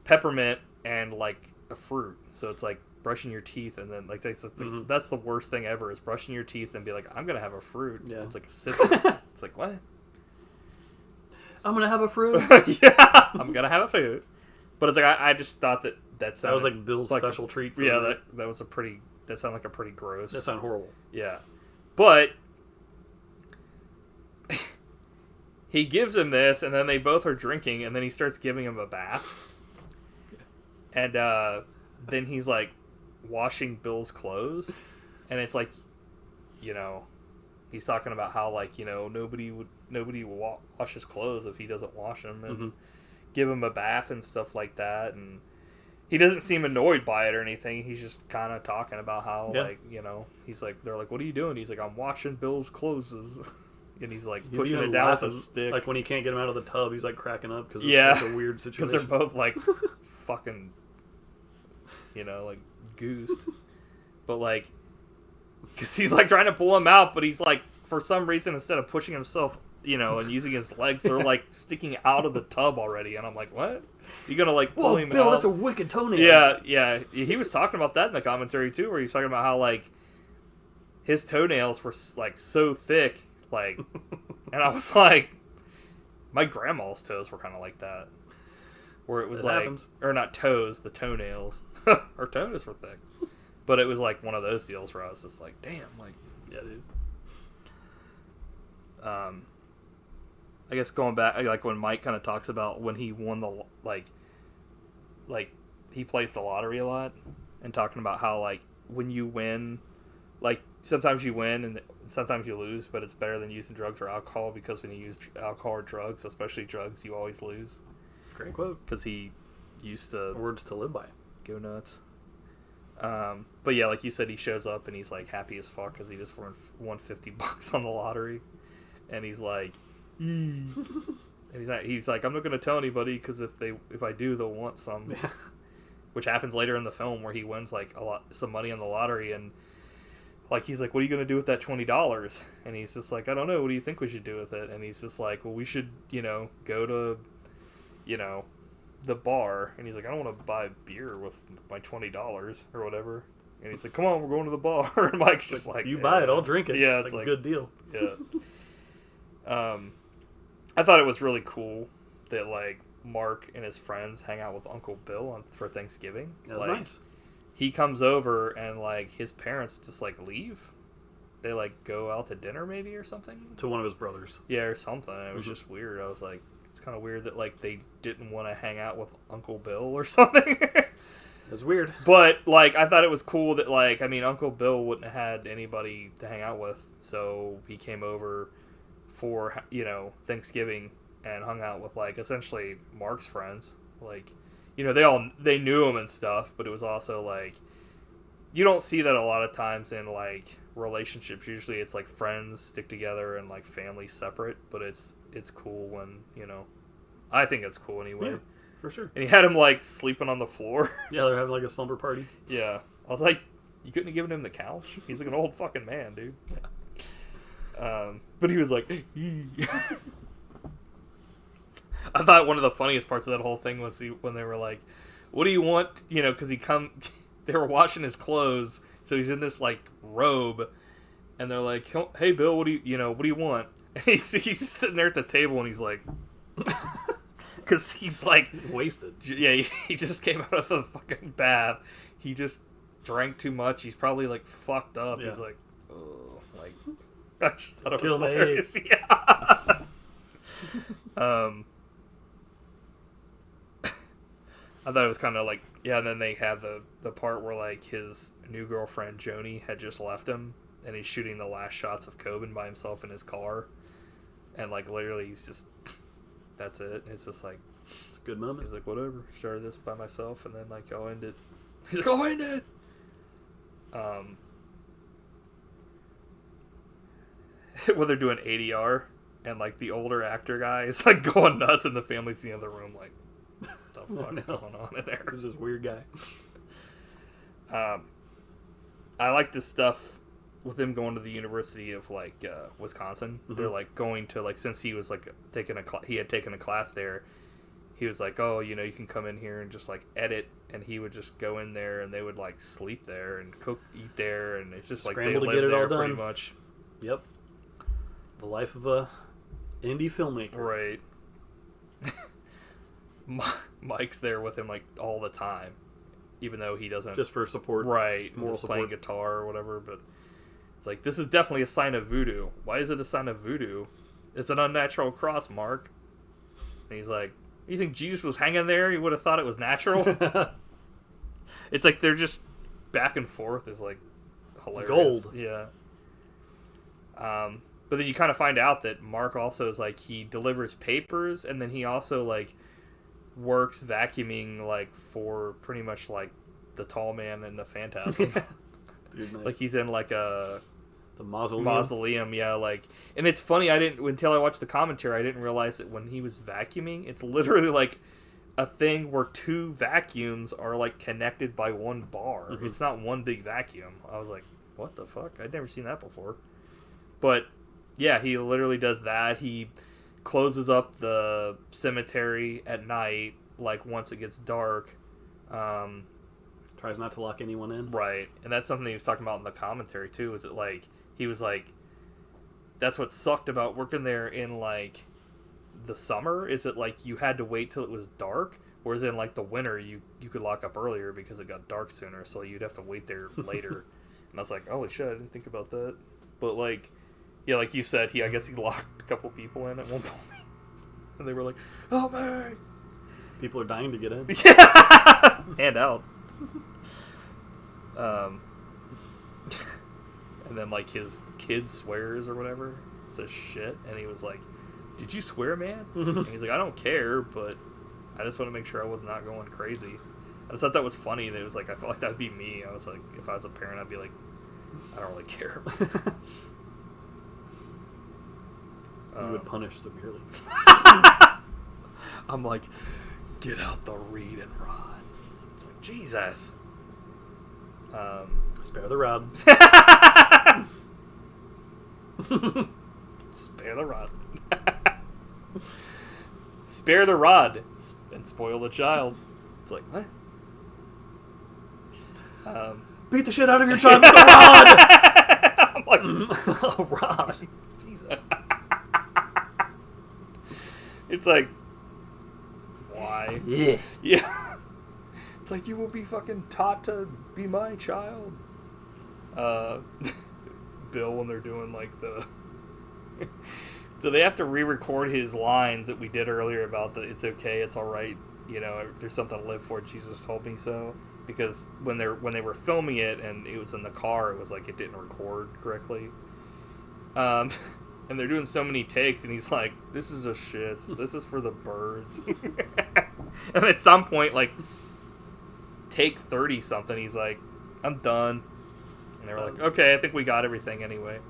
Speaker 3: peppermint and, like, a fruit. So it's like brushing your teeth. And then, like, that's the worst thing ever, is brushing your teeth and be like, I'm going to have a fruit. Yeah. It's like a citrus. It's like, what?
Speaker 2: I'm going to have a fruit?
Speaker 3: Yeah. I'm going to have a fruit. But it's like, I just thought that
Speaker 2: was like Bill's special treat.
Speaker 3: Yeah, that was a pretty... That sounded like a pretty gross...
Speaker 2: That sounded horrible.
Speaker 3: Yeah. But... he gives him this, and then they both are drinking, and then he starts giving him a bath. And then he's, like, washing Bill's clothes. And it's like, you know... He's talking about how, like, you know, nobody will wash his clothes if he doesn't wash them. And give him a bath and stuff like that. And he doesn't seem annoyed by it or anything. He's just kind of talking about how,
Speaker 2: Yeah.
Speaker 3: like, you know, he's like, they're like, what are you doing? He's like, I'm washing Bill's clothes. And he's like
Speaker 2: He's
Speaker 3: pushing
Speaker 2: even
Speaker 3: it down with a
Speaker 2: laughing,
Speaker 3: stick.
Speaker 2: like when he can't get him out of the tub, he's like cracking up because it's
Speaker 3: Yeah.
Speaker 2: such a weird
Speaker 3: Because
Speaker 2: situation.
Speaker 3: they're both like fucking, you know, like goosed. But like, because he's like trying to pull him out, but he's like, for some reason, instead of pushing himself, you know, and using his legs, they're like sticking out of the tub already. And I'm like, what? You gonna like pull him
Speaker 2: Bill,
Speaker 3: out?
Speaker 2: that's a wicked toenail.
Speaker 3: Yeah. He was talking about that in the commentary too, where he was talking about how like his toenails were like so thick, like, and I was like, my grandma's toes were kind of like that, where it was
Speaker 2: It
Speaker 3: like,
Speaker 2: happens.
Speaker 3: or not toes, the toenails. Her toes were thick, but it was like one of those deals where I was just like, damn, like,
Speaker 2: Yeah, dude.
Speaker 3: I guess going back, like when Mike kind of talks about when he won the like he plays the lottery a lot, and talking about how like when you win, like sometimes you win and sometimes you lose, but it's better than using drugs or alcohol, because when you use alcohol or drugs, especially drugs, you always lose.
Speaker 2: Great quote.
Speaker 3: Because he used to
Speaker 2: Words to live by.
Speaker 3: go nuts. But yeah, like you said, he shows up and he's like happy as fuck because he just won $50 on the lottery, and he's like, and he's like, I'm not gonna tell anybody because if I do, they'll want some.
Speaker 2: Yeah.
Speaker 3: Which happens later in the film where he wins like some money on the lottery, and like he's like, what are you gonna do with that $20? And he's just like, I don't know. What do you think we should do with it? And he's just like, well, we should, you know, go to, you know, the bar. And he's like, I don't want to buy beer with my $20 or whatever. And he's like, come on, we're going to the bar. And Mike's just like,
Speaker 2: You buy it, I'll drink it.
Speaker 3: Yeah,
Speaker 2: it's like a good deal.
Speaker 3: Yeah. I thought it was really cool that like Mark and his friends hang out with Uncle Bill for Thanksgiving.
Speaker 2: That was
Speaker 3: like,
Speaker 2: nice.
Speaker 3: He comes over and like his parents just like leave. They like go out to dinner maybe or something.
Speaker 2: To one of his brothers.
Speaker 3: Yeah, or something. It was just weird. I was like, it's kind of weird that like they didn't want to hang out with Uncle Bill or something.
Speaker 2: It was weird.
Speaker 3: But like I thought it was cool that like, I mean, Uncle Bill wouldn't have had anybody to hang out with, so he came over for, you know, Thanksgiving and hung out with like essentially Mark's friends. Like, you know, they knew him and stuff, but it was also like, you don't see that a lot of times in like relationships. Usually it's like friends stick together and like families separate, but it's cool when, you know, I think it's cool anyway.
Speaker 2: Yeah, for sure.
Speaker 3: And he had him like sleeping on the floor.
Speaker 2: Yeah, they're having like a slumber party.
Speaker 3: Yeah. I was like, you couldn't have given him the couch? He's like an old fucking man, dude. But he was like, I thought one of the funniest parts of that whole thing was when they were like, what do you want? You know, because they were washing his clothes, so he's in this like robe, and they're like, hey Bill, what do you want? And he's sitting there at the table and he's like, because he's like
Speaker 2: wasted.
Speaker 3: Yeah, he just came out of the fucking bath. He just drank too much. He's probably like fucked up.
Speaker 2: Yeah.
Speaker 3: He's like, oh, like I just thought it was
Speaker 2: Kill the
Speaker 3: hilarious.
Speaker 2: AIDS.
Speaker 3: Yeah. I thought it was kind of like, yeah. And then they have the part where like his new girlfriend Joni had just left him, and he's shooting the last shots of Coven by himself in his car, and like literally he's just, that's it. It's just like,
Speaker 2: It's a good moment.
Speaker 3: he's like, whatever, started this by myself, and then like I'll end it. He's like, I'll end it. When they're doing ADR and like the older actor guy is like going nuts, and the family's in the other room like, what the fuck's going on in there?
Speaker 2: There's this weird guy.
Speaker 3: I like this stuff with him going to the University of like Wisconsin.
Speaker 2: Mm-hmm.
Speaker 3: They're like going to like, since he was like he had taken a class there. He was like, oh, you know, you can come in here and just like edit, and he would just go in there and they would like sleep there and eat there, and it's just like
Speaker 2: Scramble
Speaker 3: they
Speaker 2: to
Speaker 3: live
Speaker 2: get it
Speaker 3: there
Speaker 2: all done.
Speaker 3: pretty much.
Speaker 2: Yep. The life of a indie filmmaker.
Speaker 3: Right. Mike's there with him like all the time, even though he doesn't.
Speaker 2: Just for support.
Speaker 3: Right,
Speaker 2: Moral
Speaker 3: just playing
Speaker 2: support.
Speaker 3: guitar or whatever. But it's like, this is definitely a sign of voodoo. Why is it a sign of voodoo? It's an unnatural cross, Mark. And he's like, you think Jesus was hanging there? You would have thought it was natural. It's like they're just back and forth is like hilarious.
Speaker 2: Gold.
Speaker 3: Yeah. But then you kind of find out that Mark also is like, he delivers papers, and then he also like works vacuuming like for pretty much like the Tall Man and the Phantasm.
Speaker 2: Dude, nice.
Speaker 3: Like he's in like the
Speaker 2: mausoleum.
Speaker 3: Yeah, like, and it's funny, until I watched the commentary, I didn't realize that when he was vacuuming, it's literally like a thing where 2 vacuums are like connected by one bar. Mm-hmm. It's not one big vacuum. I was like, what the fuck? I'd never seen that before. But yeah, he literally does that. He closes up the cemetery at night, like once it gets dark.
Speaker 2: Tries not to lock anyone in.
Speaker 3: Right. And that's something he was talking about in the commentary too, is it like, he was like, that's what sucked about working there in like the summer, is it like you had to wait till it was dark, whereas in like the winter you could lock up earlier because it got dark sooner, so you'd have to wait there later. And I was like, holy shit, I didn't think about that. But like, yeah, like you said, I guess he locked a couple people in at one point, and they were like, "Oh man,
Speaker 2: people are dying to get in."
Speaker 3: Yeah, hand out. And then like his kid swears or whatever, says shit, and he was like, "Did you swear, man?" And he's like, "I don't care, but I just want to make sure I was not going crazy." I just thought that was funny. That it was like, I felt like that'd be me. I was like, if I was a parent, I'd be like, I don't really care.
Speaker 2: You would punish severely.
Speaker 3: I'm like, get out the reed and rod. It's like, Jesus.
Speaker 2: Spare the rod.
Speaker 3: Spare the rod. Spare the rod and spoil the child. It's like, what?
Speaker 2: Beat the shit out of your child with a rod!
Speaker 3: I'm like,
Speaker 2: a rod.
Speaker 3: Jesus. It's like, why?
Speaker 2: Yeah.
Speaker 3: Yeah. It's like, you will be fucking taught to be my child. Bill, when they're doing like the... So they have to re-record his lines that we did earlier about the "it's okay, it's all right, you know, there's something to live for, Jesus told me so," because when they were filming it and it was in the car, it was like it didn't record correctly. And they're doing so many takes, and he's like, "This is a shits. This is for the birds." And at some point, like take 30 something, he's like, "I'm done." And they were like, "Okay, I think we got everything anyway."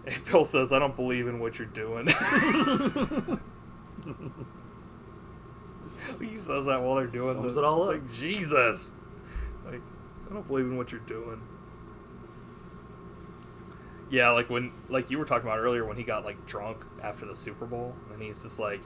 Speaker 3: And Bill says, "I don't believe in what you're doing." He says that while they're doing
Speaker 2: Sums it all up.
Speaker 3: Like, Jesus. Like, I don't believe in what you're doing. Yeah, like when, like you were talking about earlier, when he got like drunk after the Super Bowl, and he's just like,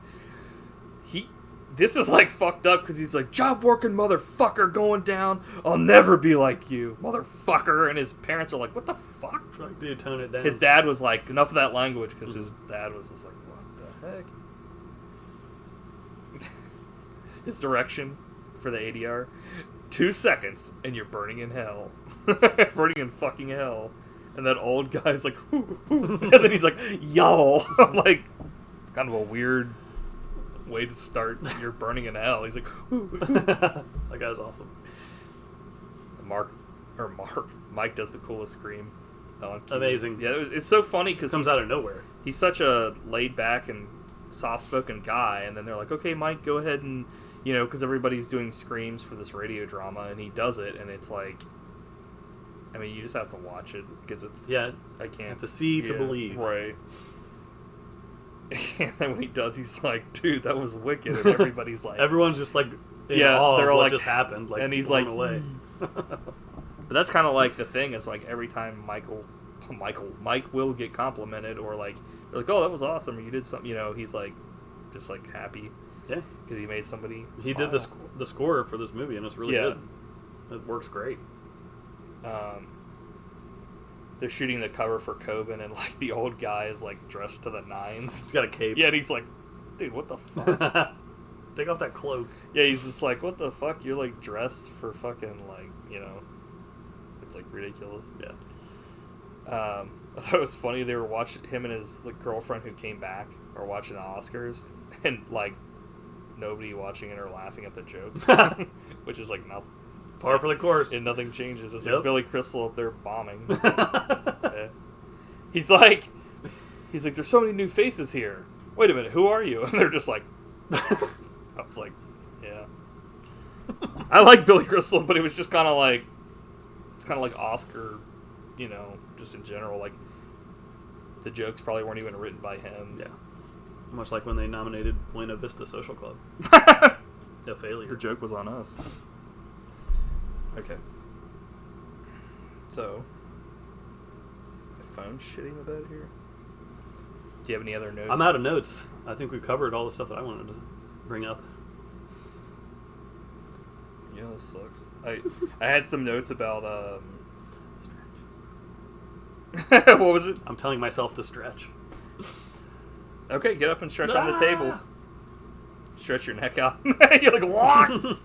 Speaker 3: this is like fucked up, because he's like, "Job working motherfucker going down. I'll never be like you, motherfucker." And his parents are like, "What the fuck?"
Speaker 2: Like, dude, tone it down.
Speaker 3: His dad was like, "Enough of that language," because his dad was just like, "What the heck?" His direction for the ADR: 2 seconds and you're burning in hell. Burning in fucking hell. And that old guy's like, "Hoo, hoo." And then he's like, "Yo." I'm like, it's kind of a weird way to start. You're burning in hell. He's like, "Hoo, hoo."
Speaker 2: That guy's awesome.
Speaker 3: Mike does the coolest scream.
Speaker 2: Amazing.
Speaker 3: Yeah, it's so funny because
Speaker 2: comes out of nowhere.
Speaker 3: He's such a laid back and soft-spoken guy, and then they're like, "Okay, Mike, go ahead and," you know, because everybody's doing screams for this radio drama, and he does it, and it's like, I mean, you just have to watch it, because it's...
Speaker 2: Yeah.
Speaker 3: I can't...
Speaker 2: You have to see to believe.
Speaker 3: Right. And then when he does, he's like, "Dude, that was wicked," and everybody's like...
Speaker 2: Everyone's just like, in
Speaker 3: yeah,
Speaker 2: awe
Speaker 3: they're
Speaker 2: of
Speaker 3: all
Speaker 2: what
Speaker 3: like,
Speaker 2: just happened. Like,
Speaker 3: and he's like...
Speaker 2: away.
Speaker 3: But that's kind of like the thing, is like every time Mike will get complimented, or like, they're like, "Oh, that was awesome," or "You did something," you know, he's like, just like happy.
Speaker 2: Yeah.
Speaker 3: Because he made somebody smile.
Speaker 2: He did the score for this movie, and it's really good. It works great.
Speaker 3: They're shooting the cover for Coven, and like the old guy is like dressed to the nines.
Speaker 2: He's got a cape.
Speaker 3: Yeah, and he's like, "Dude, what the fuck?"
Speaker 2: Take off that cloak.
Speaker 3: Yeah, he's just like, "What the fuck? You're like dressed for fucking like, you know," it's like ridiculous.
Speaker 2: Yeah.
Speaker 3: I thought it was funny. They were watching, him and his like girlfriend who came back are watching the Oscars, and like nobody watching it or laughing at the jokes, which is like nothing.
Speaker 2: Par for the course.
Speaker 3: And nothing changes. It's
Speaker 2: Yep.
Speaker 3: like Billy Crystal up there bombing. Yeah. He's like, "There's so many new faces here. Wait a minute, who are you?" And they're just like, I was like, yeah. I like Billy Crystal, but it was just kind of like, it's kind of like Oscar, you know, just in general. Like, the jokes probably weren't even written by him.
Speaker 2: Yeah. Much like when they nominated Buena Vista Social Club. A failure.
Speaker 3: The joke was on us. Okay. So, is my phone shitting the bed here? Do you have any other notes?
Speaker 2: I'm out of notes. I think we've covered all the stuff that I wanted to bring up.
Speaker 3: Yeah, this sucks. I had some notes about what was it?
Speaker 2: I'm telling myself to stretch.
Speaker 3: Okay, get up and stretch on the table. Stretch your neck out. You're like, what?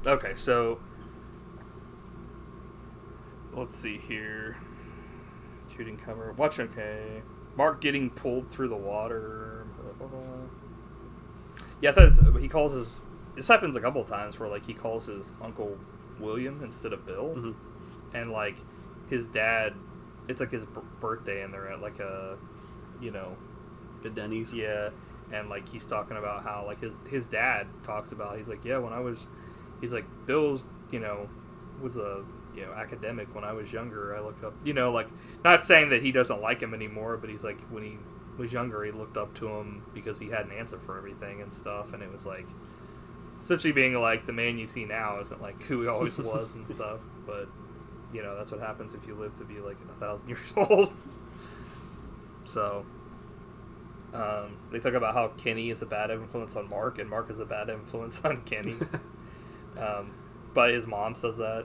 Speaker 3: Okay, so let's see here. Shooting cover. Watch. Okay. Mark getting pulled through the water. Blah, blah, blah. Yeah, I thought he calls his. This happens a couple of times where like he calls his uncle William instead of Bill, and like his dad. It's like his birthday, and they're at like a, you know,
Speaker 2: the Denny's.
Speaker 3: Yeah, and like he's talking about how like his dad talks about. He's like, yeah, when I was, he's like Bill's, you know, was a, you know, academic when I was younger. I looked up, you know, like not saying that he doesn't like him anymore, but he's like when he was younger, he looked up to him because he had an answer for everything and stuff, and it was like essentially being like the man you see now isn't like who he always was and stuff, but. You know, that's what happens if you live to be like 1,000 years old. So, they talk about how Kenny is a bad influence on Mark, and Mark is a bad influence on Kenny. But his mom says that.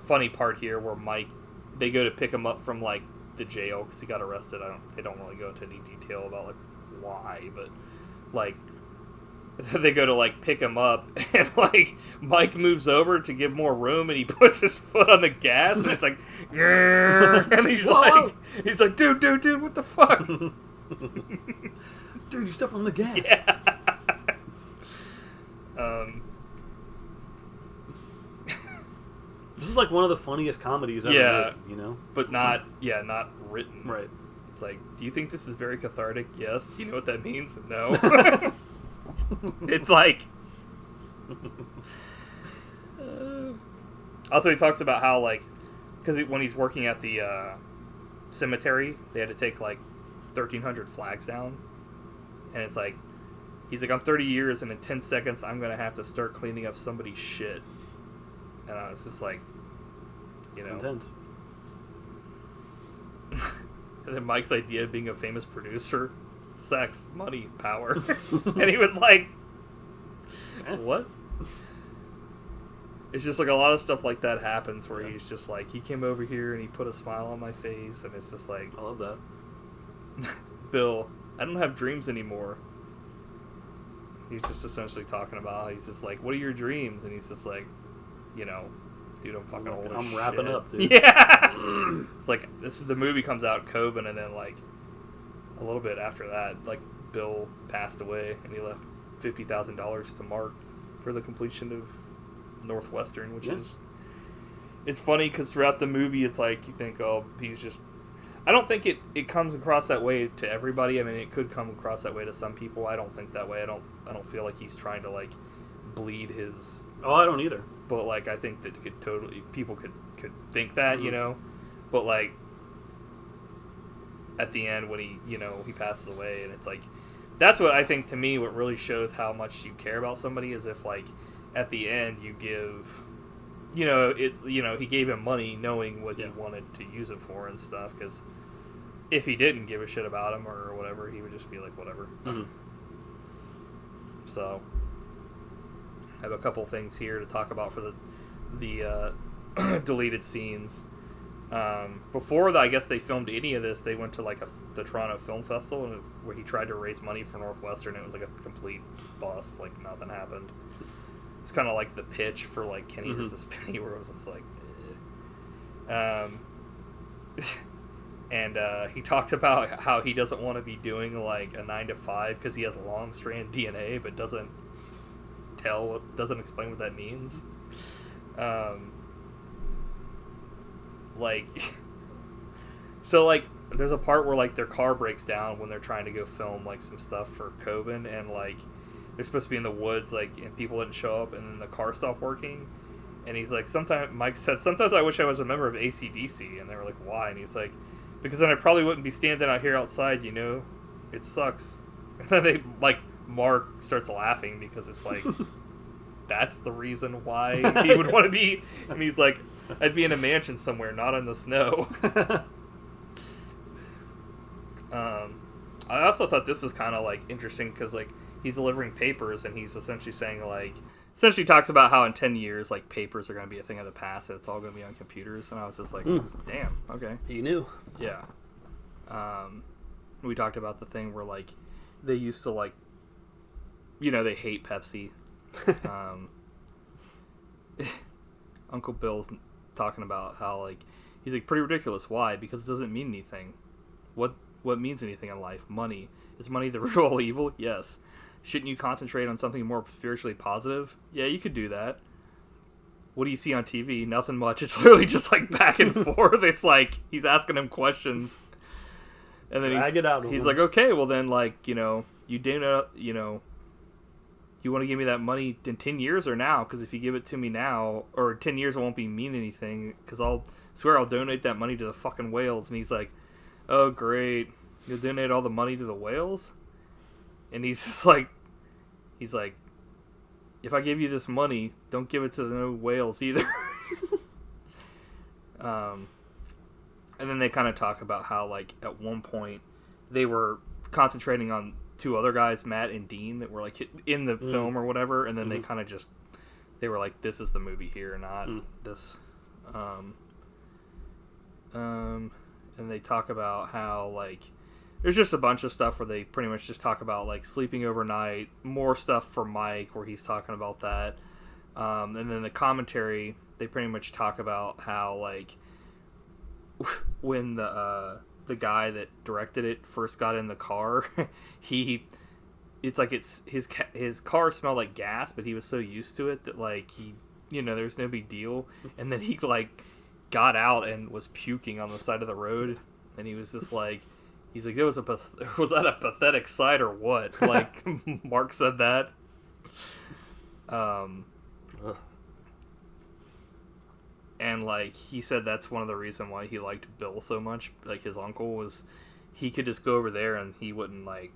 Speaker 3: Funny part here where Mike, they go to pick him up from like the jail because he got arrested. They don't really go into any detail about like why, but like. They go to like pick him up, and like Mike moves over to give more room, and he puts his foot on the gas, and it's like, and he's like, dude, what the fuck,
Speaker 2: dude, you stepped on the gas.
Speaker 3: Yeah.
Speaker 2: This is like one of the funniest comedies ever made, you know,
Speaker 3: but not written.
Speaker 2: Right.
Speaker 3: It's like, do you think this is very cathartic? Yes. Do you know what that means? No. It's like also he talks about how like because when he's working at the cemetery they had to take like 1,300 flags down, and it's like he's like, I'm 30 years and in 10 seconds I'm gonna have to start cleaning up somebody's shit, and I was just like, you know,
Speaker 2: it's intense.
Speaker 3: And then Mike's idea of being a famous producer, sex, money, power. And he was like, what? It's just like a lot of stuff like that happens where he's just like, he came over here and he put a smile on my face, and it's just like,
Speaker 2: I love that.
Speaker 3: Bill, I don't have dreams anymore. He's just essentially talking about how he's just like, what are your dreams? And he's just like, you know, dude, I'm fucking old as
Speaker 2: I'm
Speaker 3: shit.
Speaker 2: wrapping up, dude.
Speaker 3: Yeah. It's like the movie comes out, Coven, and then like a little bit after that, like Bill passed away, and he left $50,000 to Mark for the completion of Northwestern, which is, it's funny because throughout the movie, it's like you think, oh, he's just. I don't think it comes across that way to everybody. I mean, it could come across that way to some people. I don't think that way. I don't feel like he's trying to like bleed his.
Speaker 2: Oh, I don't either.
Speaker 3: But like, I think that people could think that, you know, but like at the end when he passes away, and it's like, that's what I think, to me, what really shows how much you care about somebody is if like at the end you give, he gave him money knowing what he wanted to use it for and stuff, because if he didn't give a shit about him or whatever, he would just be like, whatever. So I have a couple things here to talk about for the deleted scenes. Before I guess they filmed any of this, they went to like the Toronto Film Festival where he tried to raise money for Northwestern. It was like a complete bust, like nothing happened. It's kind of like the pitch for like Kenny versus Penny, where it was just like, and he talks about how he doesn't want to be doing like a 9-to-5 because he has long strand DNA, but doesn't explain what that means. Like So, like, there's a part where, like, their car breaks down when they're trying to go film, like, some stuff for Coven, and, like, they're supposed to be in the woods, like, and people didn't show up, and then the car stopped working. And he's like, Mike said, sometimes I wish I was a member of AC/DC. And they were like, why? And he's like, because then I probably wouldn't be standing out here outside, you know? It sucks. And then Mark starts laughing because it's like, that's the reason why he would want to be. And he's like, I'd be in a mansion somewhere, not in the snow. I also thought this was kind of, like, interesting because, like, he's delivering papers and he's essentially saying, like, essentially talks about how in 10 years, like, papers are going to be a thing of the past and it's all going to be on computers. And I was just like, damn, okay.
Speaker 2: You knew.
Speaker 3: Yeah. We talked about the thing where, like, they used to, like, you know, they hate Pepsi. Uncle Bill's talking about how, like, he's like, pretty ridiculous. Why? Because it doesn't mean anything. What means anything in life? Money. Is money the root of all evil? Yes. Shouldn't you concentrate on something more spiritually positive? Yeah, you could do that. What do you see on TV? Nothing much. It's literally just, like, back and forth. It's like, he's asking him questions. And then he's like, okay, well then, like, you know, you didn't, you know, you want to give me that money in 10 years or now? Because if you give it to me now, or 10 years, it won't mean anything. Because I'll swear I'll donate that money to the fucking whales. And he's like, oh, great. You'll donate all the money to the whales? And he's just like, if I give you this money, don't give it to the whales either. And then they kind of talk about how, like, at one point they were concentrating on two other guys, Matt and Dean, that were, like, in the film or whatever, and then they kind of just, they were like, this is the movie here, not this. And they talk about how, like, there's just a bunch of stuff where they pretty much just talk about, like, sleeping overnight, more stuff for Mike where he's talking about that. And then the commentary, they pretty much talk about how, like, when the guy that directed it first got in the car, it's like his car smelled like gas, but he was so used to it that, like, he, you know, there's no big deal. And then he, like, got out and was puking on the side of the road, and he was just like, he's like, was that a pathetic sight or what? Like, Mark said that. And, like, he said that's one of the reasons why he liked Bill so much. Like, his uncle was, he could just go over there and he wouldn't, like,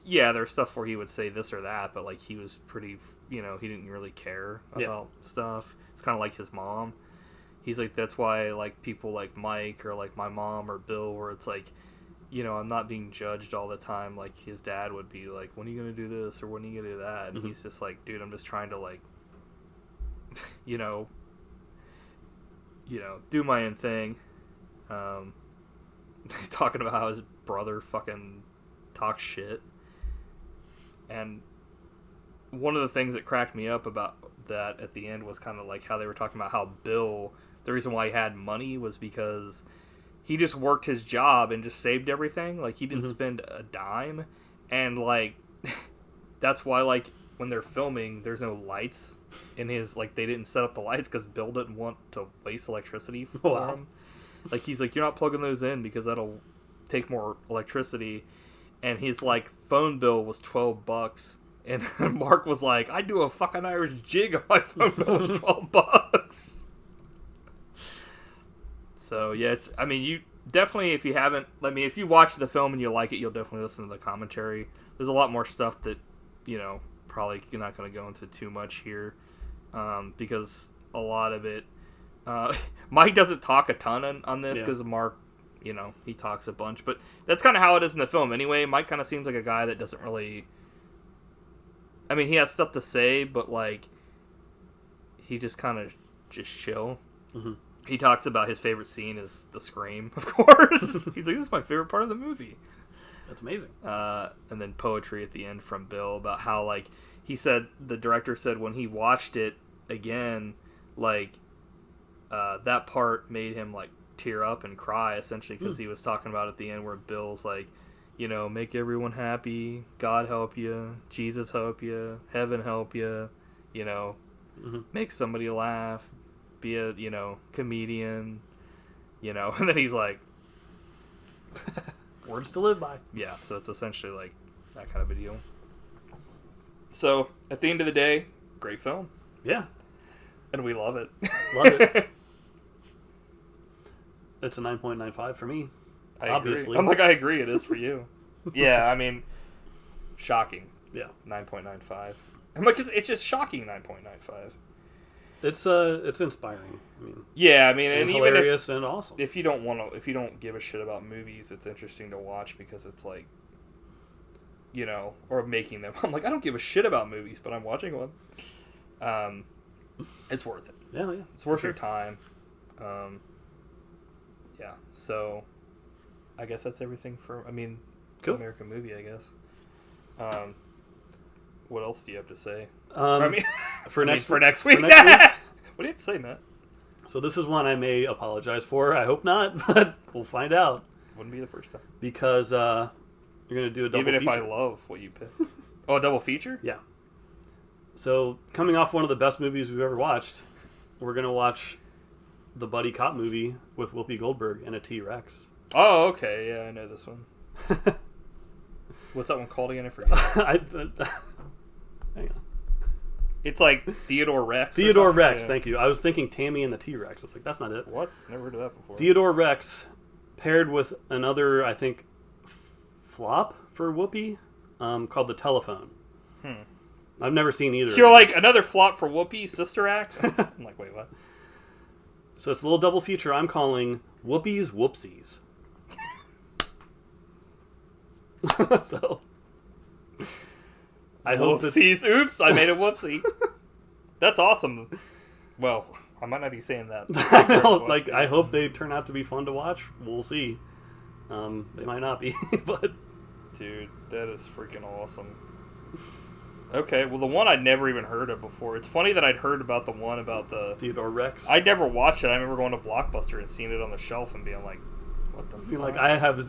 Speaker 3: yeah, there's stuff where he would say this or that, but, like, he was pretty, you know, he didn't really care about stuff. It's kind of like his mom. He's like, that's why, like, people like Mike or, like, my mom or Bill, where it's like, you know, I'm not being judged all the time. Like, his dad would be like, when are you going to do this or when are you going to do that? And he's just like, dude, I'm just trying to, like, you know, do my own thing. Talking about how his brother fucking talks shit. And one of the things that cracked me up about that at the end was kind of like how they were talking about how Bill, the reason why he had money was because he just worked his job and just saved everything. Like, he didn't spend a dime. And, like, that's why, like, when they're filming, there's no lights in his, like, they didn't set up the lights because Bill didn't want to waste electricity for him. Like, he's like, you're not plugging those in because that'll take more electricity. And his, like, phone bill was $12. And Mark was like, I do a fucking Irish jig on my phone bill was $12. So, yeah, it's, I mean, you definitely, if you haven't, I mean, if you watch the film and you like it, you'll definitely listen to the commentary. There's a lot more stuff that, you know, probably you're not going to go into too much here, because a lot of it, Mike doesn't talk a ton on this because Mark, you know, he talks a bunch, but that's kind of how it is in the film anyway. Mike kind of seems like a guy that doesn't really, I mean, he has stuff to say, but, like, he just kind of just chill. He talks about his favorite scene is the scream, of course. He's like, this is my favorite part of the movie.
Speaker 2: That's amazing.
Speaker 3: And then poetry at the end from Bill about how, like, he said, the director said when he watched it again, like, that part made him, like, tear up and cry, essentially, because he was talking about at the end where Bill's like, you know, make everyone happy, God help you, Jesus help you, heaven help you, you know, make somebody laugh, be a, you know, comedian, you know, and then he's like,
Speaker 2: Words to live by.
Speaker 3: Yeah, so it's essentially like that kind of a deal. So, at the end of the day, great film.
Speaker 2: Yeah.
Speaker 3: And we love it.
Speaker 2: Love it. It's a 9.95 for me. Obviously.
Speaker 3: I'm like, I agree, it is for you. Yeah, I mean, shocking.
Speaker 2: Yeah.
Speaker 3: 9.95. I'm like, it's just shocking 9.95.
Speaker 2: It's inspiring. I mean,
Speaker 3: yeah, I mean, and even
Speaker 2: hilarious and awesome.
Speaker 3: If you don't give a shit about movies, it's interesting to watch because it's like, you know, or making them. I'm like, I don't give a shit about movies, but I'm watching one. It's worth it.
Speaker 2: Yeah.
Speaker 3: It's worth your time. Yeah. So, I guess that's everything for. I mean,
Speaker 2: cool.
Speaker 3: American Movie, I guess. What else do you have to say?
Speaker 2: For next week.
Speaker 3: What do you have to say, Matt?
Speaker 2: So this is one I may apologize for. I hope not, but we'll find out.
Speaker 3: Wouldn't be the first time.
Speaker 2: Because you're going to do a double feature.
Speaker 3: Even if I love what you picked. Oh, a double feature?
Speaker 2: Yeah. So coming off one of the best movies we've ever watched, we're going to watch the buddy cop movie with Whoopi Goldberg and a T-Rex.
Speaker 3: Oh, okay. Yeah, I know this one. What's that one called again? I forget.
Speaker 2: Hang on.
Speaker 3: It's like Theodore Rex.
Speaker 2: Theodore Rex, yeah. Thank you. I was thinking Tammy and the T-Rex. I was like, that's not it.
Speaker 3: What? Never heard of that before.
Speaker 2: Theodore Rex paired with another, I think, flop for Whoopi called The Telephone. I've never seen either.
Speaker 3: You're like, another flop for Whoopi, Sister Act? I'm like, wait, what?
Speaker 2: So it's a little double feature I'm calling Whoopi's Whoopsies. So... I hope
Speaker 3: Whoopsies. Oops, I made a whoopsie. That's awesome. Well, I might not be saying that.
Speaker 2: I know, like, I hope they turn out to be fun to watch. We'll see. They might not be, but...
Speaker 3: Dude, that is freaking awesome. Okay, well, the one I'd never even heard of before. It's funny that I'd heard about the one about the...
Speaker 2: Theodore Rex.
Speaker 3: I'd never watched it. I remember going to Blockbuster and seeing it on the shelf and being like, what the fuck?
Speaker 2: Like, I have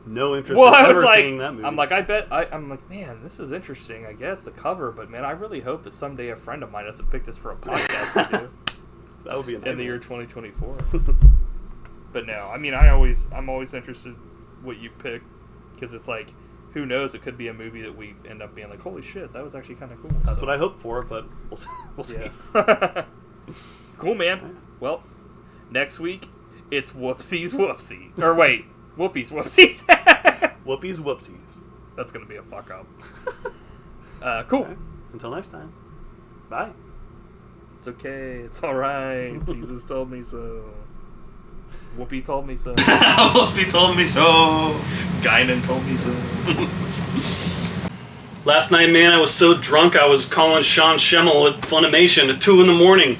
Speaker 2: no interest in ever seeing that movie.
Speaker 3: I'm like, I'm like, man, this is interesting, I guess, the cover, but man, I really hope that someday a friend of mine doesn't pick this for a podcast we do.
Speaker 2: That would be
Speaker 3: in the year 2024. But no, I mean, I'm always interested what you pick, because it's like, who knows, it could be a movie that we end up being like, holy shit, that was actually kind of cool.
Speaker 2: That's what I hope for, but we'll see.
Speaker 3: Yeah. Cool, man. Well, next week, it's Whoopsies Whoopsie. Or wait, Whoopies Whoopsies.
Speaker 2: Whoopies Whoopsies.
Speaker 3: That's going to be a fuck up. Cool.
Speaker 2: Right. Until next time. Bye.
Speaker 3: It's okay. It's alright. Jesus told me so. Whoopi told me so.
Speaker 2: Whoopi told me so.
Speaker 3: Guinan told me so.
Speaker 2: Last night, man, I was so drunk I was calling Sean Schemmel at Funimation at 2 a.m.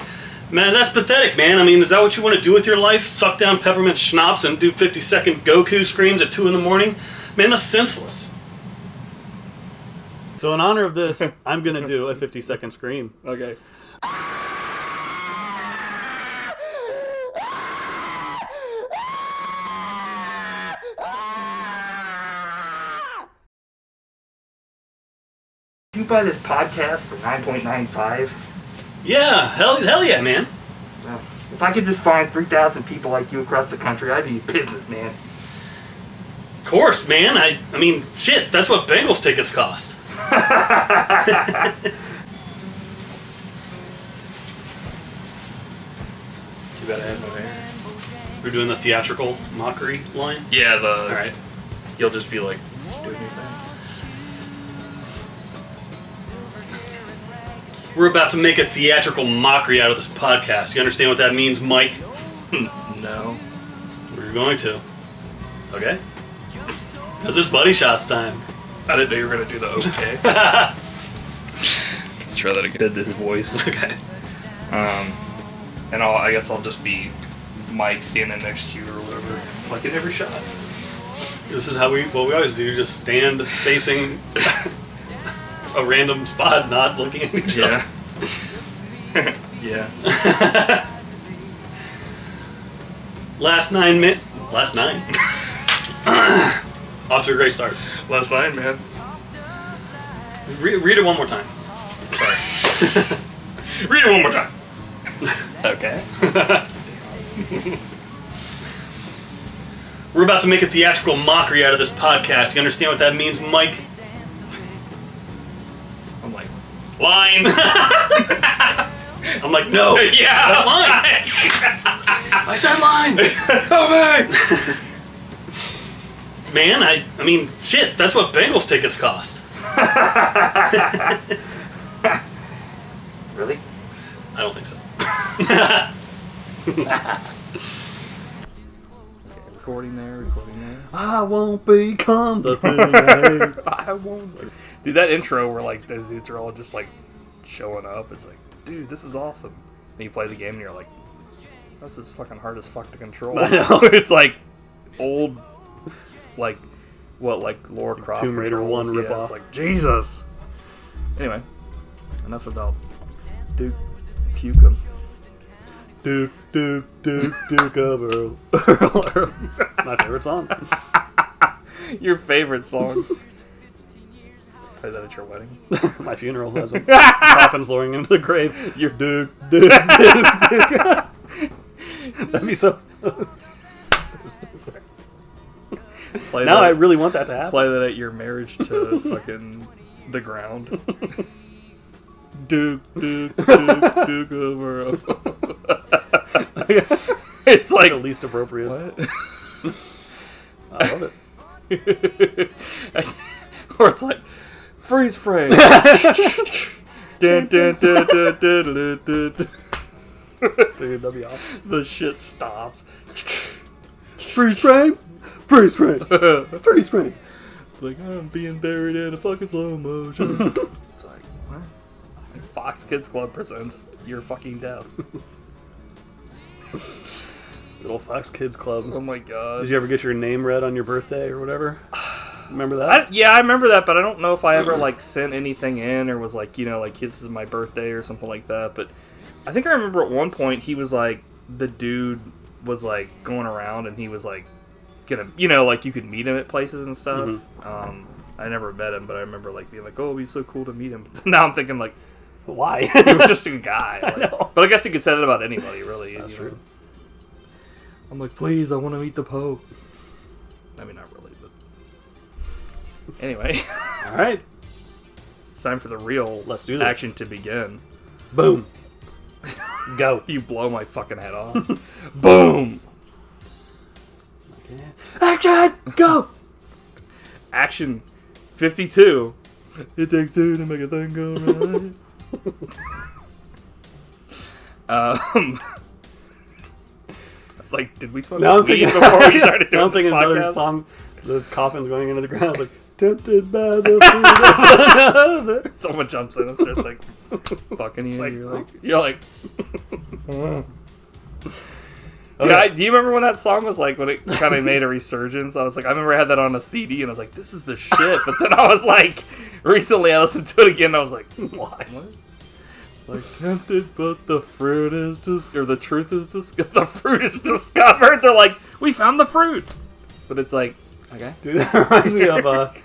Speaker 2: Man, that's pathetic, man. I mean, is that what you want to do with your life? Suck down peppermint schnapps and do 50-second Goku screams at 2 a.m? Man, that's senseless. So in honor of this, I'm going to do a 50-second scream.
Speaker 3: Okay.
Speaker 4: Did you buy this podcast for $9.95?
Speaker 2: Yeah, hell yeah, man.
Speaker 4: Well, if I could just find 3,000 people like you across the country, I'd be a businessman.
Speaker 2: Of course, man. I mean, shit, that's what Bengals tickets cost. Too bad I had no hair. We're doing the theatrical mockery line?
Speaker 3: Yeah,
Speaker 2: All right.
Speaker 3: You'll just be like, doing your thing.
Speaker 2: We're about to make a theatrical mockery out of this podcast. You understand what that means, Mike?
Speaker 3: No.
Speaker 2: We're going to. Okay? Because it's Buddy Shots time.
Speaker 3: I didn't know you were going to do the okay. Let's try that again. Did this voice.
Speaker 2: Okay.
Speaker 3: And I guess I'll just be Mike standing next to you or whatever, like in every shot.
Speaker 2: This is how we always do. Just stand facing a random spot, not looking at each other.
Speaker 3: Yeah.
Speaker 2: Last 9 minutes. Last 9. Off to a great start.
Speaker 3: Last 9, man.
Speaker 2: Read it one more time.
Speaker 3: Sorry. Read it one more time. Okay.
Speaker 2: We're about to make a theatrical mockery out of this podcast. You understand what that means, Mike?
Speaker 3: I'm like, line.
Speaker 2: I'm like, no.
Speaker 3: Yeah.
Speaker 2: That line. I said line.
Speaker 3: Oh, man.
Speaker 2: Man, I mean, shit, that's what Bengals tickets cost.
Speaker 4: Really?
Speaker 2: I don't think so.
Speaker 3: Recording there.
Speaker 2: I won't become the thing I hate.
Speaker 3: I won't. Dude, that intro where like those dudes are all just like showing up. It's like, dude, this is awesome. And you play the game and you're like, this is fucking hard as fuck to control.
Speaker 2: I know.
Speaker 3: It's like old, like what, like Lara Croft
Speaker 2: Tomb Raider
Speaker 3: controls.
Speaker 2: 1
Speaker 3: Yeah,
Speaker 2: ripoff.
Speaker 3: it's like Jesus. Anyway, enough about Duke Pukem.
Speaker 2: Duke of Earl. My favorite song.
Speaker 3: Your favorite song. Play that at your wedding.
Speaker 2: My funeral has a coffin's lowering into the grave. You're Duke. That'd be so stupid.
Speaker 3: Play
Speaker 2: Now
Speaker 3: that,
Speaker 2: I really want that to happen.
Speaker 3: play that at your marriage to fucking the ground. Duke of Earl. It's like
Speaker 2: the least appropriate.
Speaker 3: what?
Speaker 2: I love it.
Speaker 3: Or it's like freeze frame. Dun, dun, dun, dun, dun, dun, dun, dun.
Speaker 2: Dude, that'd be awesome.
Speaker 3: The shit stops.
Speaker 2: Freeze frame. Freeze frame. Freeze frame.
Speaker 3: It's like I'm being buried in a fucking slow motion. It's like what? Fox Kids Club presents Your Fucking Death.
Speaker 2: Good old Fox Kids Club.
Speaker 3: Oh my god.
Speaker 2: Did you ever get your name read on your birthday or whatever? Remember that?
Speaker 3: I remember that, but I don't know if I ever like sent anything in or was like, you know, like this is my birthday or something like that. But I think I remember at one point he was like, the dude was like going around and he was like gonna, you know, like you could meet him at places and stuff.
Speaker 2: Mm-hmm.
Speaker 3: I never met him, but I remember like being like, oh, it'd be so cool to meet him. Now I'm thinking like,
Speaker 2: Why?
Speaker 3: he was just a guy. Like, but I guess he could say that about anybody, really.
Speaker 2: That's
Speaker 3: you know?
Speaker 2: true.
Speaker 3: I'm like, please, I want to meet the Pope. I mean, not really, but anyway,
Speaker 2: All right.
Speaker 3: it's time for the real
Speaker 2: Let's do this.
Speaker 3: action to begin.
Speaker 2: Boom. Go.
Speaker 3: You blow my fucking head off. Boom.
Speaker 2: Action! Go!
Speaker 3: Action 52. It takes two to make a thing go right. It's like, did we smoke weed before we started doing
Speaker 2: I'm thinking
Speaker 3: this
Speaker 2: another
Speaker 3: podcast?
Speaker 2: song. The coffin's going into the ground. Like, tempted by the food of another.
Speaker 3: Someone jumps in and starts like fucking you.
Speaker 2: Like,
Speaker 3: you're like. Dude, do you remember when that song was like when it kind of made a resurgence? I was like, I remember I had that on a CD and I was like, this is the shit. But then I was like, recently I listened to it again and I was like, why? What? It's like tempted, but the fruit is the truth is the fruit is discovered. They're like, we found the fruit, but it's like, okay,
Speaker 2: Dude, that reminds me of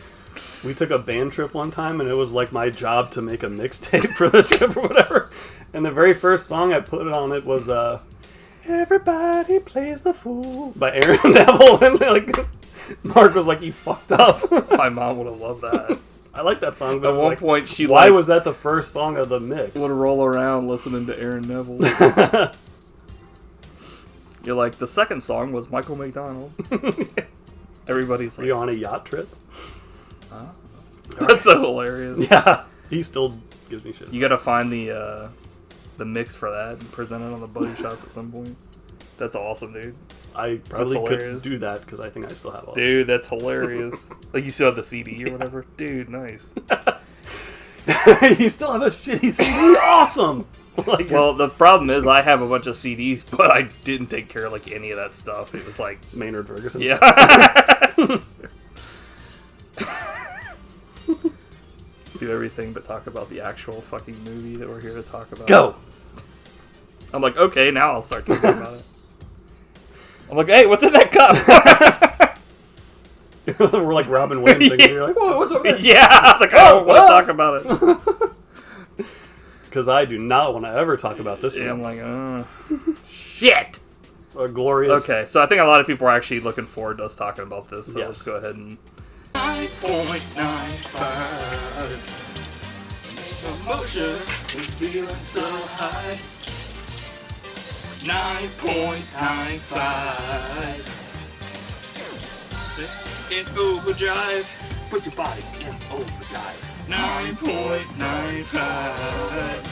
Speaker 2: we took a band trip one time, and it was like my job to make a mixtape for the trip or whatever. And the very first song I put on it was "Everybody Plays the Fool" by Aaron Neville, and like Mark was like, "You fucked up."
Speaker 3: my mom would have loved that.
Speaker 2: I like that song, but
Speaker 3: At one point, she
Speaker 2: why
Speaker 3: like,
Speaker 2: was that the first song of the mix?
Speaker 3: would roll around listening to Aaron Neville. You're like, the second song was Michael McDonald. Everybody's
Speaker 2: Are
Speaker 3: like,
Speaker 2: you on a yacht trip?
Speaker 3: that's so hilarious.
Speaker 2: Yeah, he still gives me shit.
Speaker 3: You gotta find the mix for that and present it on the Buddy Shots at some point. That's awesome, dude.
Speaker 2: I probably could
Speaker 3: hilarious.
Speaker 2: do that because I think I still have all.
Speaker 3: Dude, that's hilarious. Like, you still have the CD or whatever? Dude, nice.
Speaker 2: You still have a shitty CD? Awesome! Like,
Speaker 3: Well, the problem is I have a bunch of CDs, but I didn't take care of, like, any of that stuff. It was like,
Speaker 2: Maynard Ferguson.
Speaker 3: yeah. Let's do everything but talk about the actual fucking movie that we're here to talk about.
Speaker 2: Go!
Speaker 3: I'm like, okay, now I'll start talking about it. I'm like, hey, what's in that cup?
Speaker 2: We're like Robin Williams singing. You're like, whoa, what's over there?
Speaker 3: Yeah, I'm like, I don't want to talk about it.
Speaker 2: Because I do not want to ever talk about this
Speaker 3: Yeah,
Speaker 2: one.
Speaker 3: I'm like, shit.
Speaker 2: a glorious...
Speaker 3: Okay, so I think a lot of people are actually looking forward to us talking about this, so
Speaker 2: Yes.
Speaker 3: let's go ahead and...
Speaker 5: 9.95 Emotion is feeling so high. 9.95 in overdrive.
Speaker 4: Put your body in overdrive.
Speaker 5: 9.95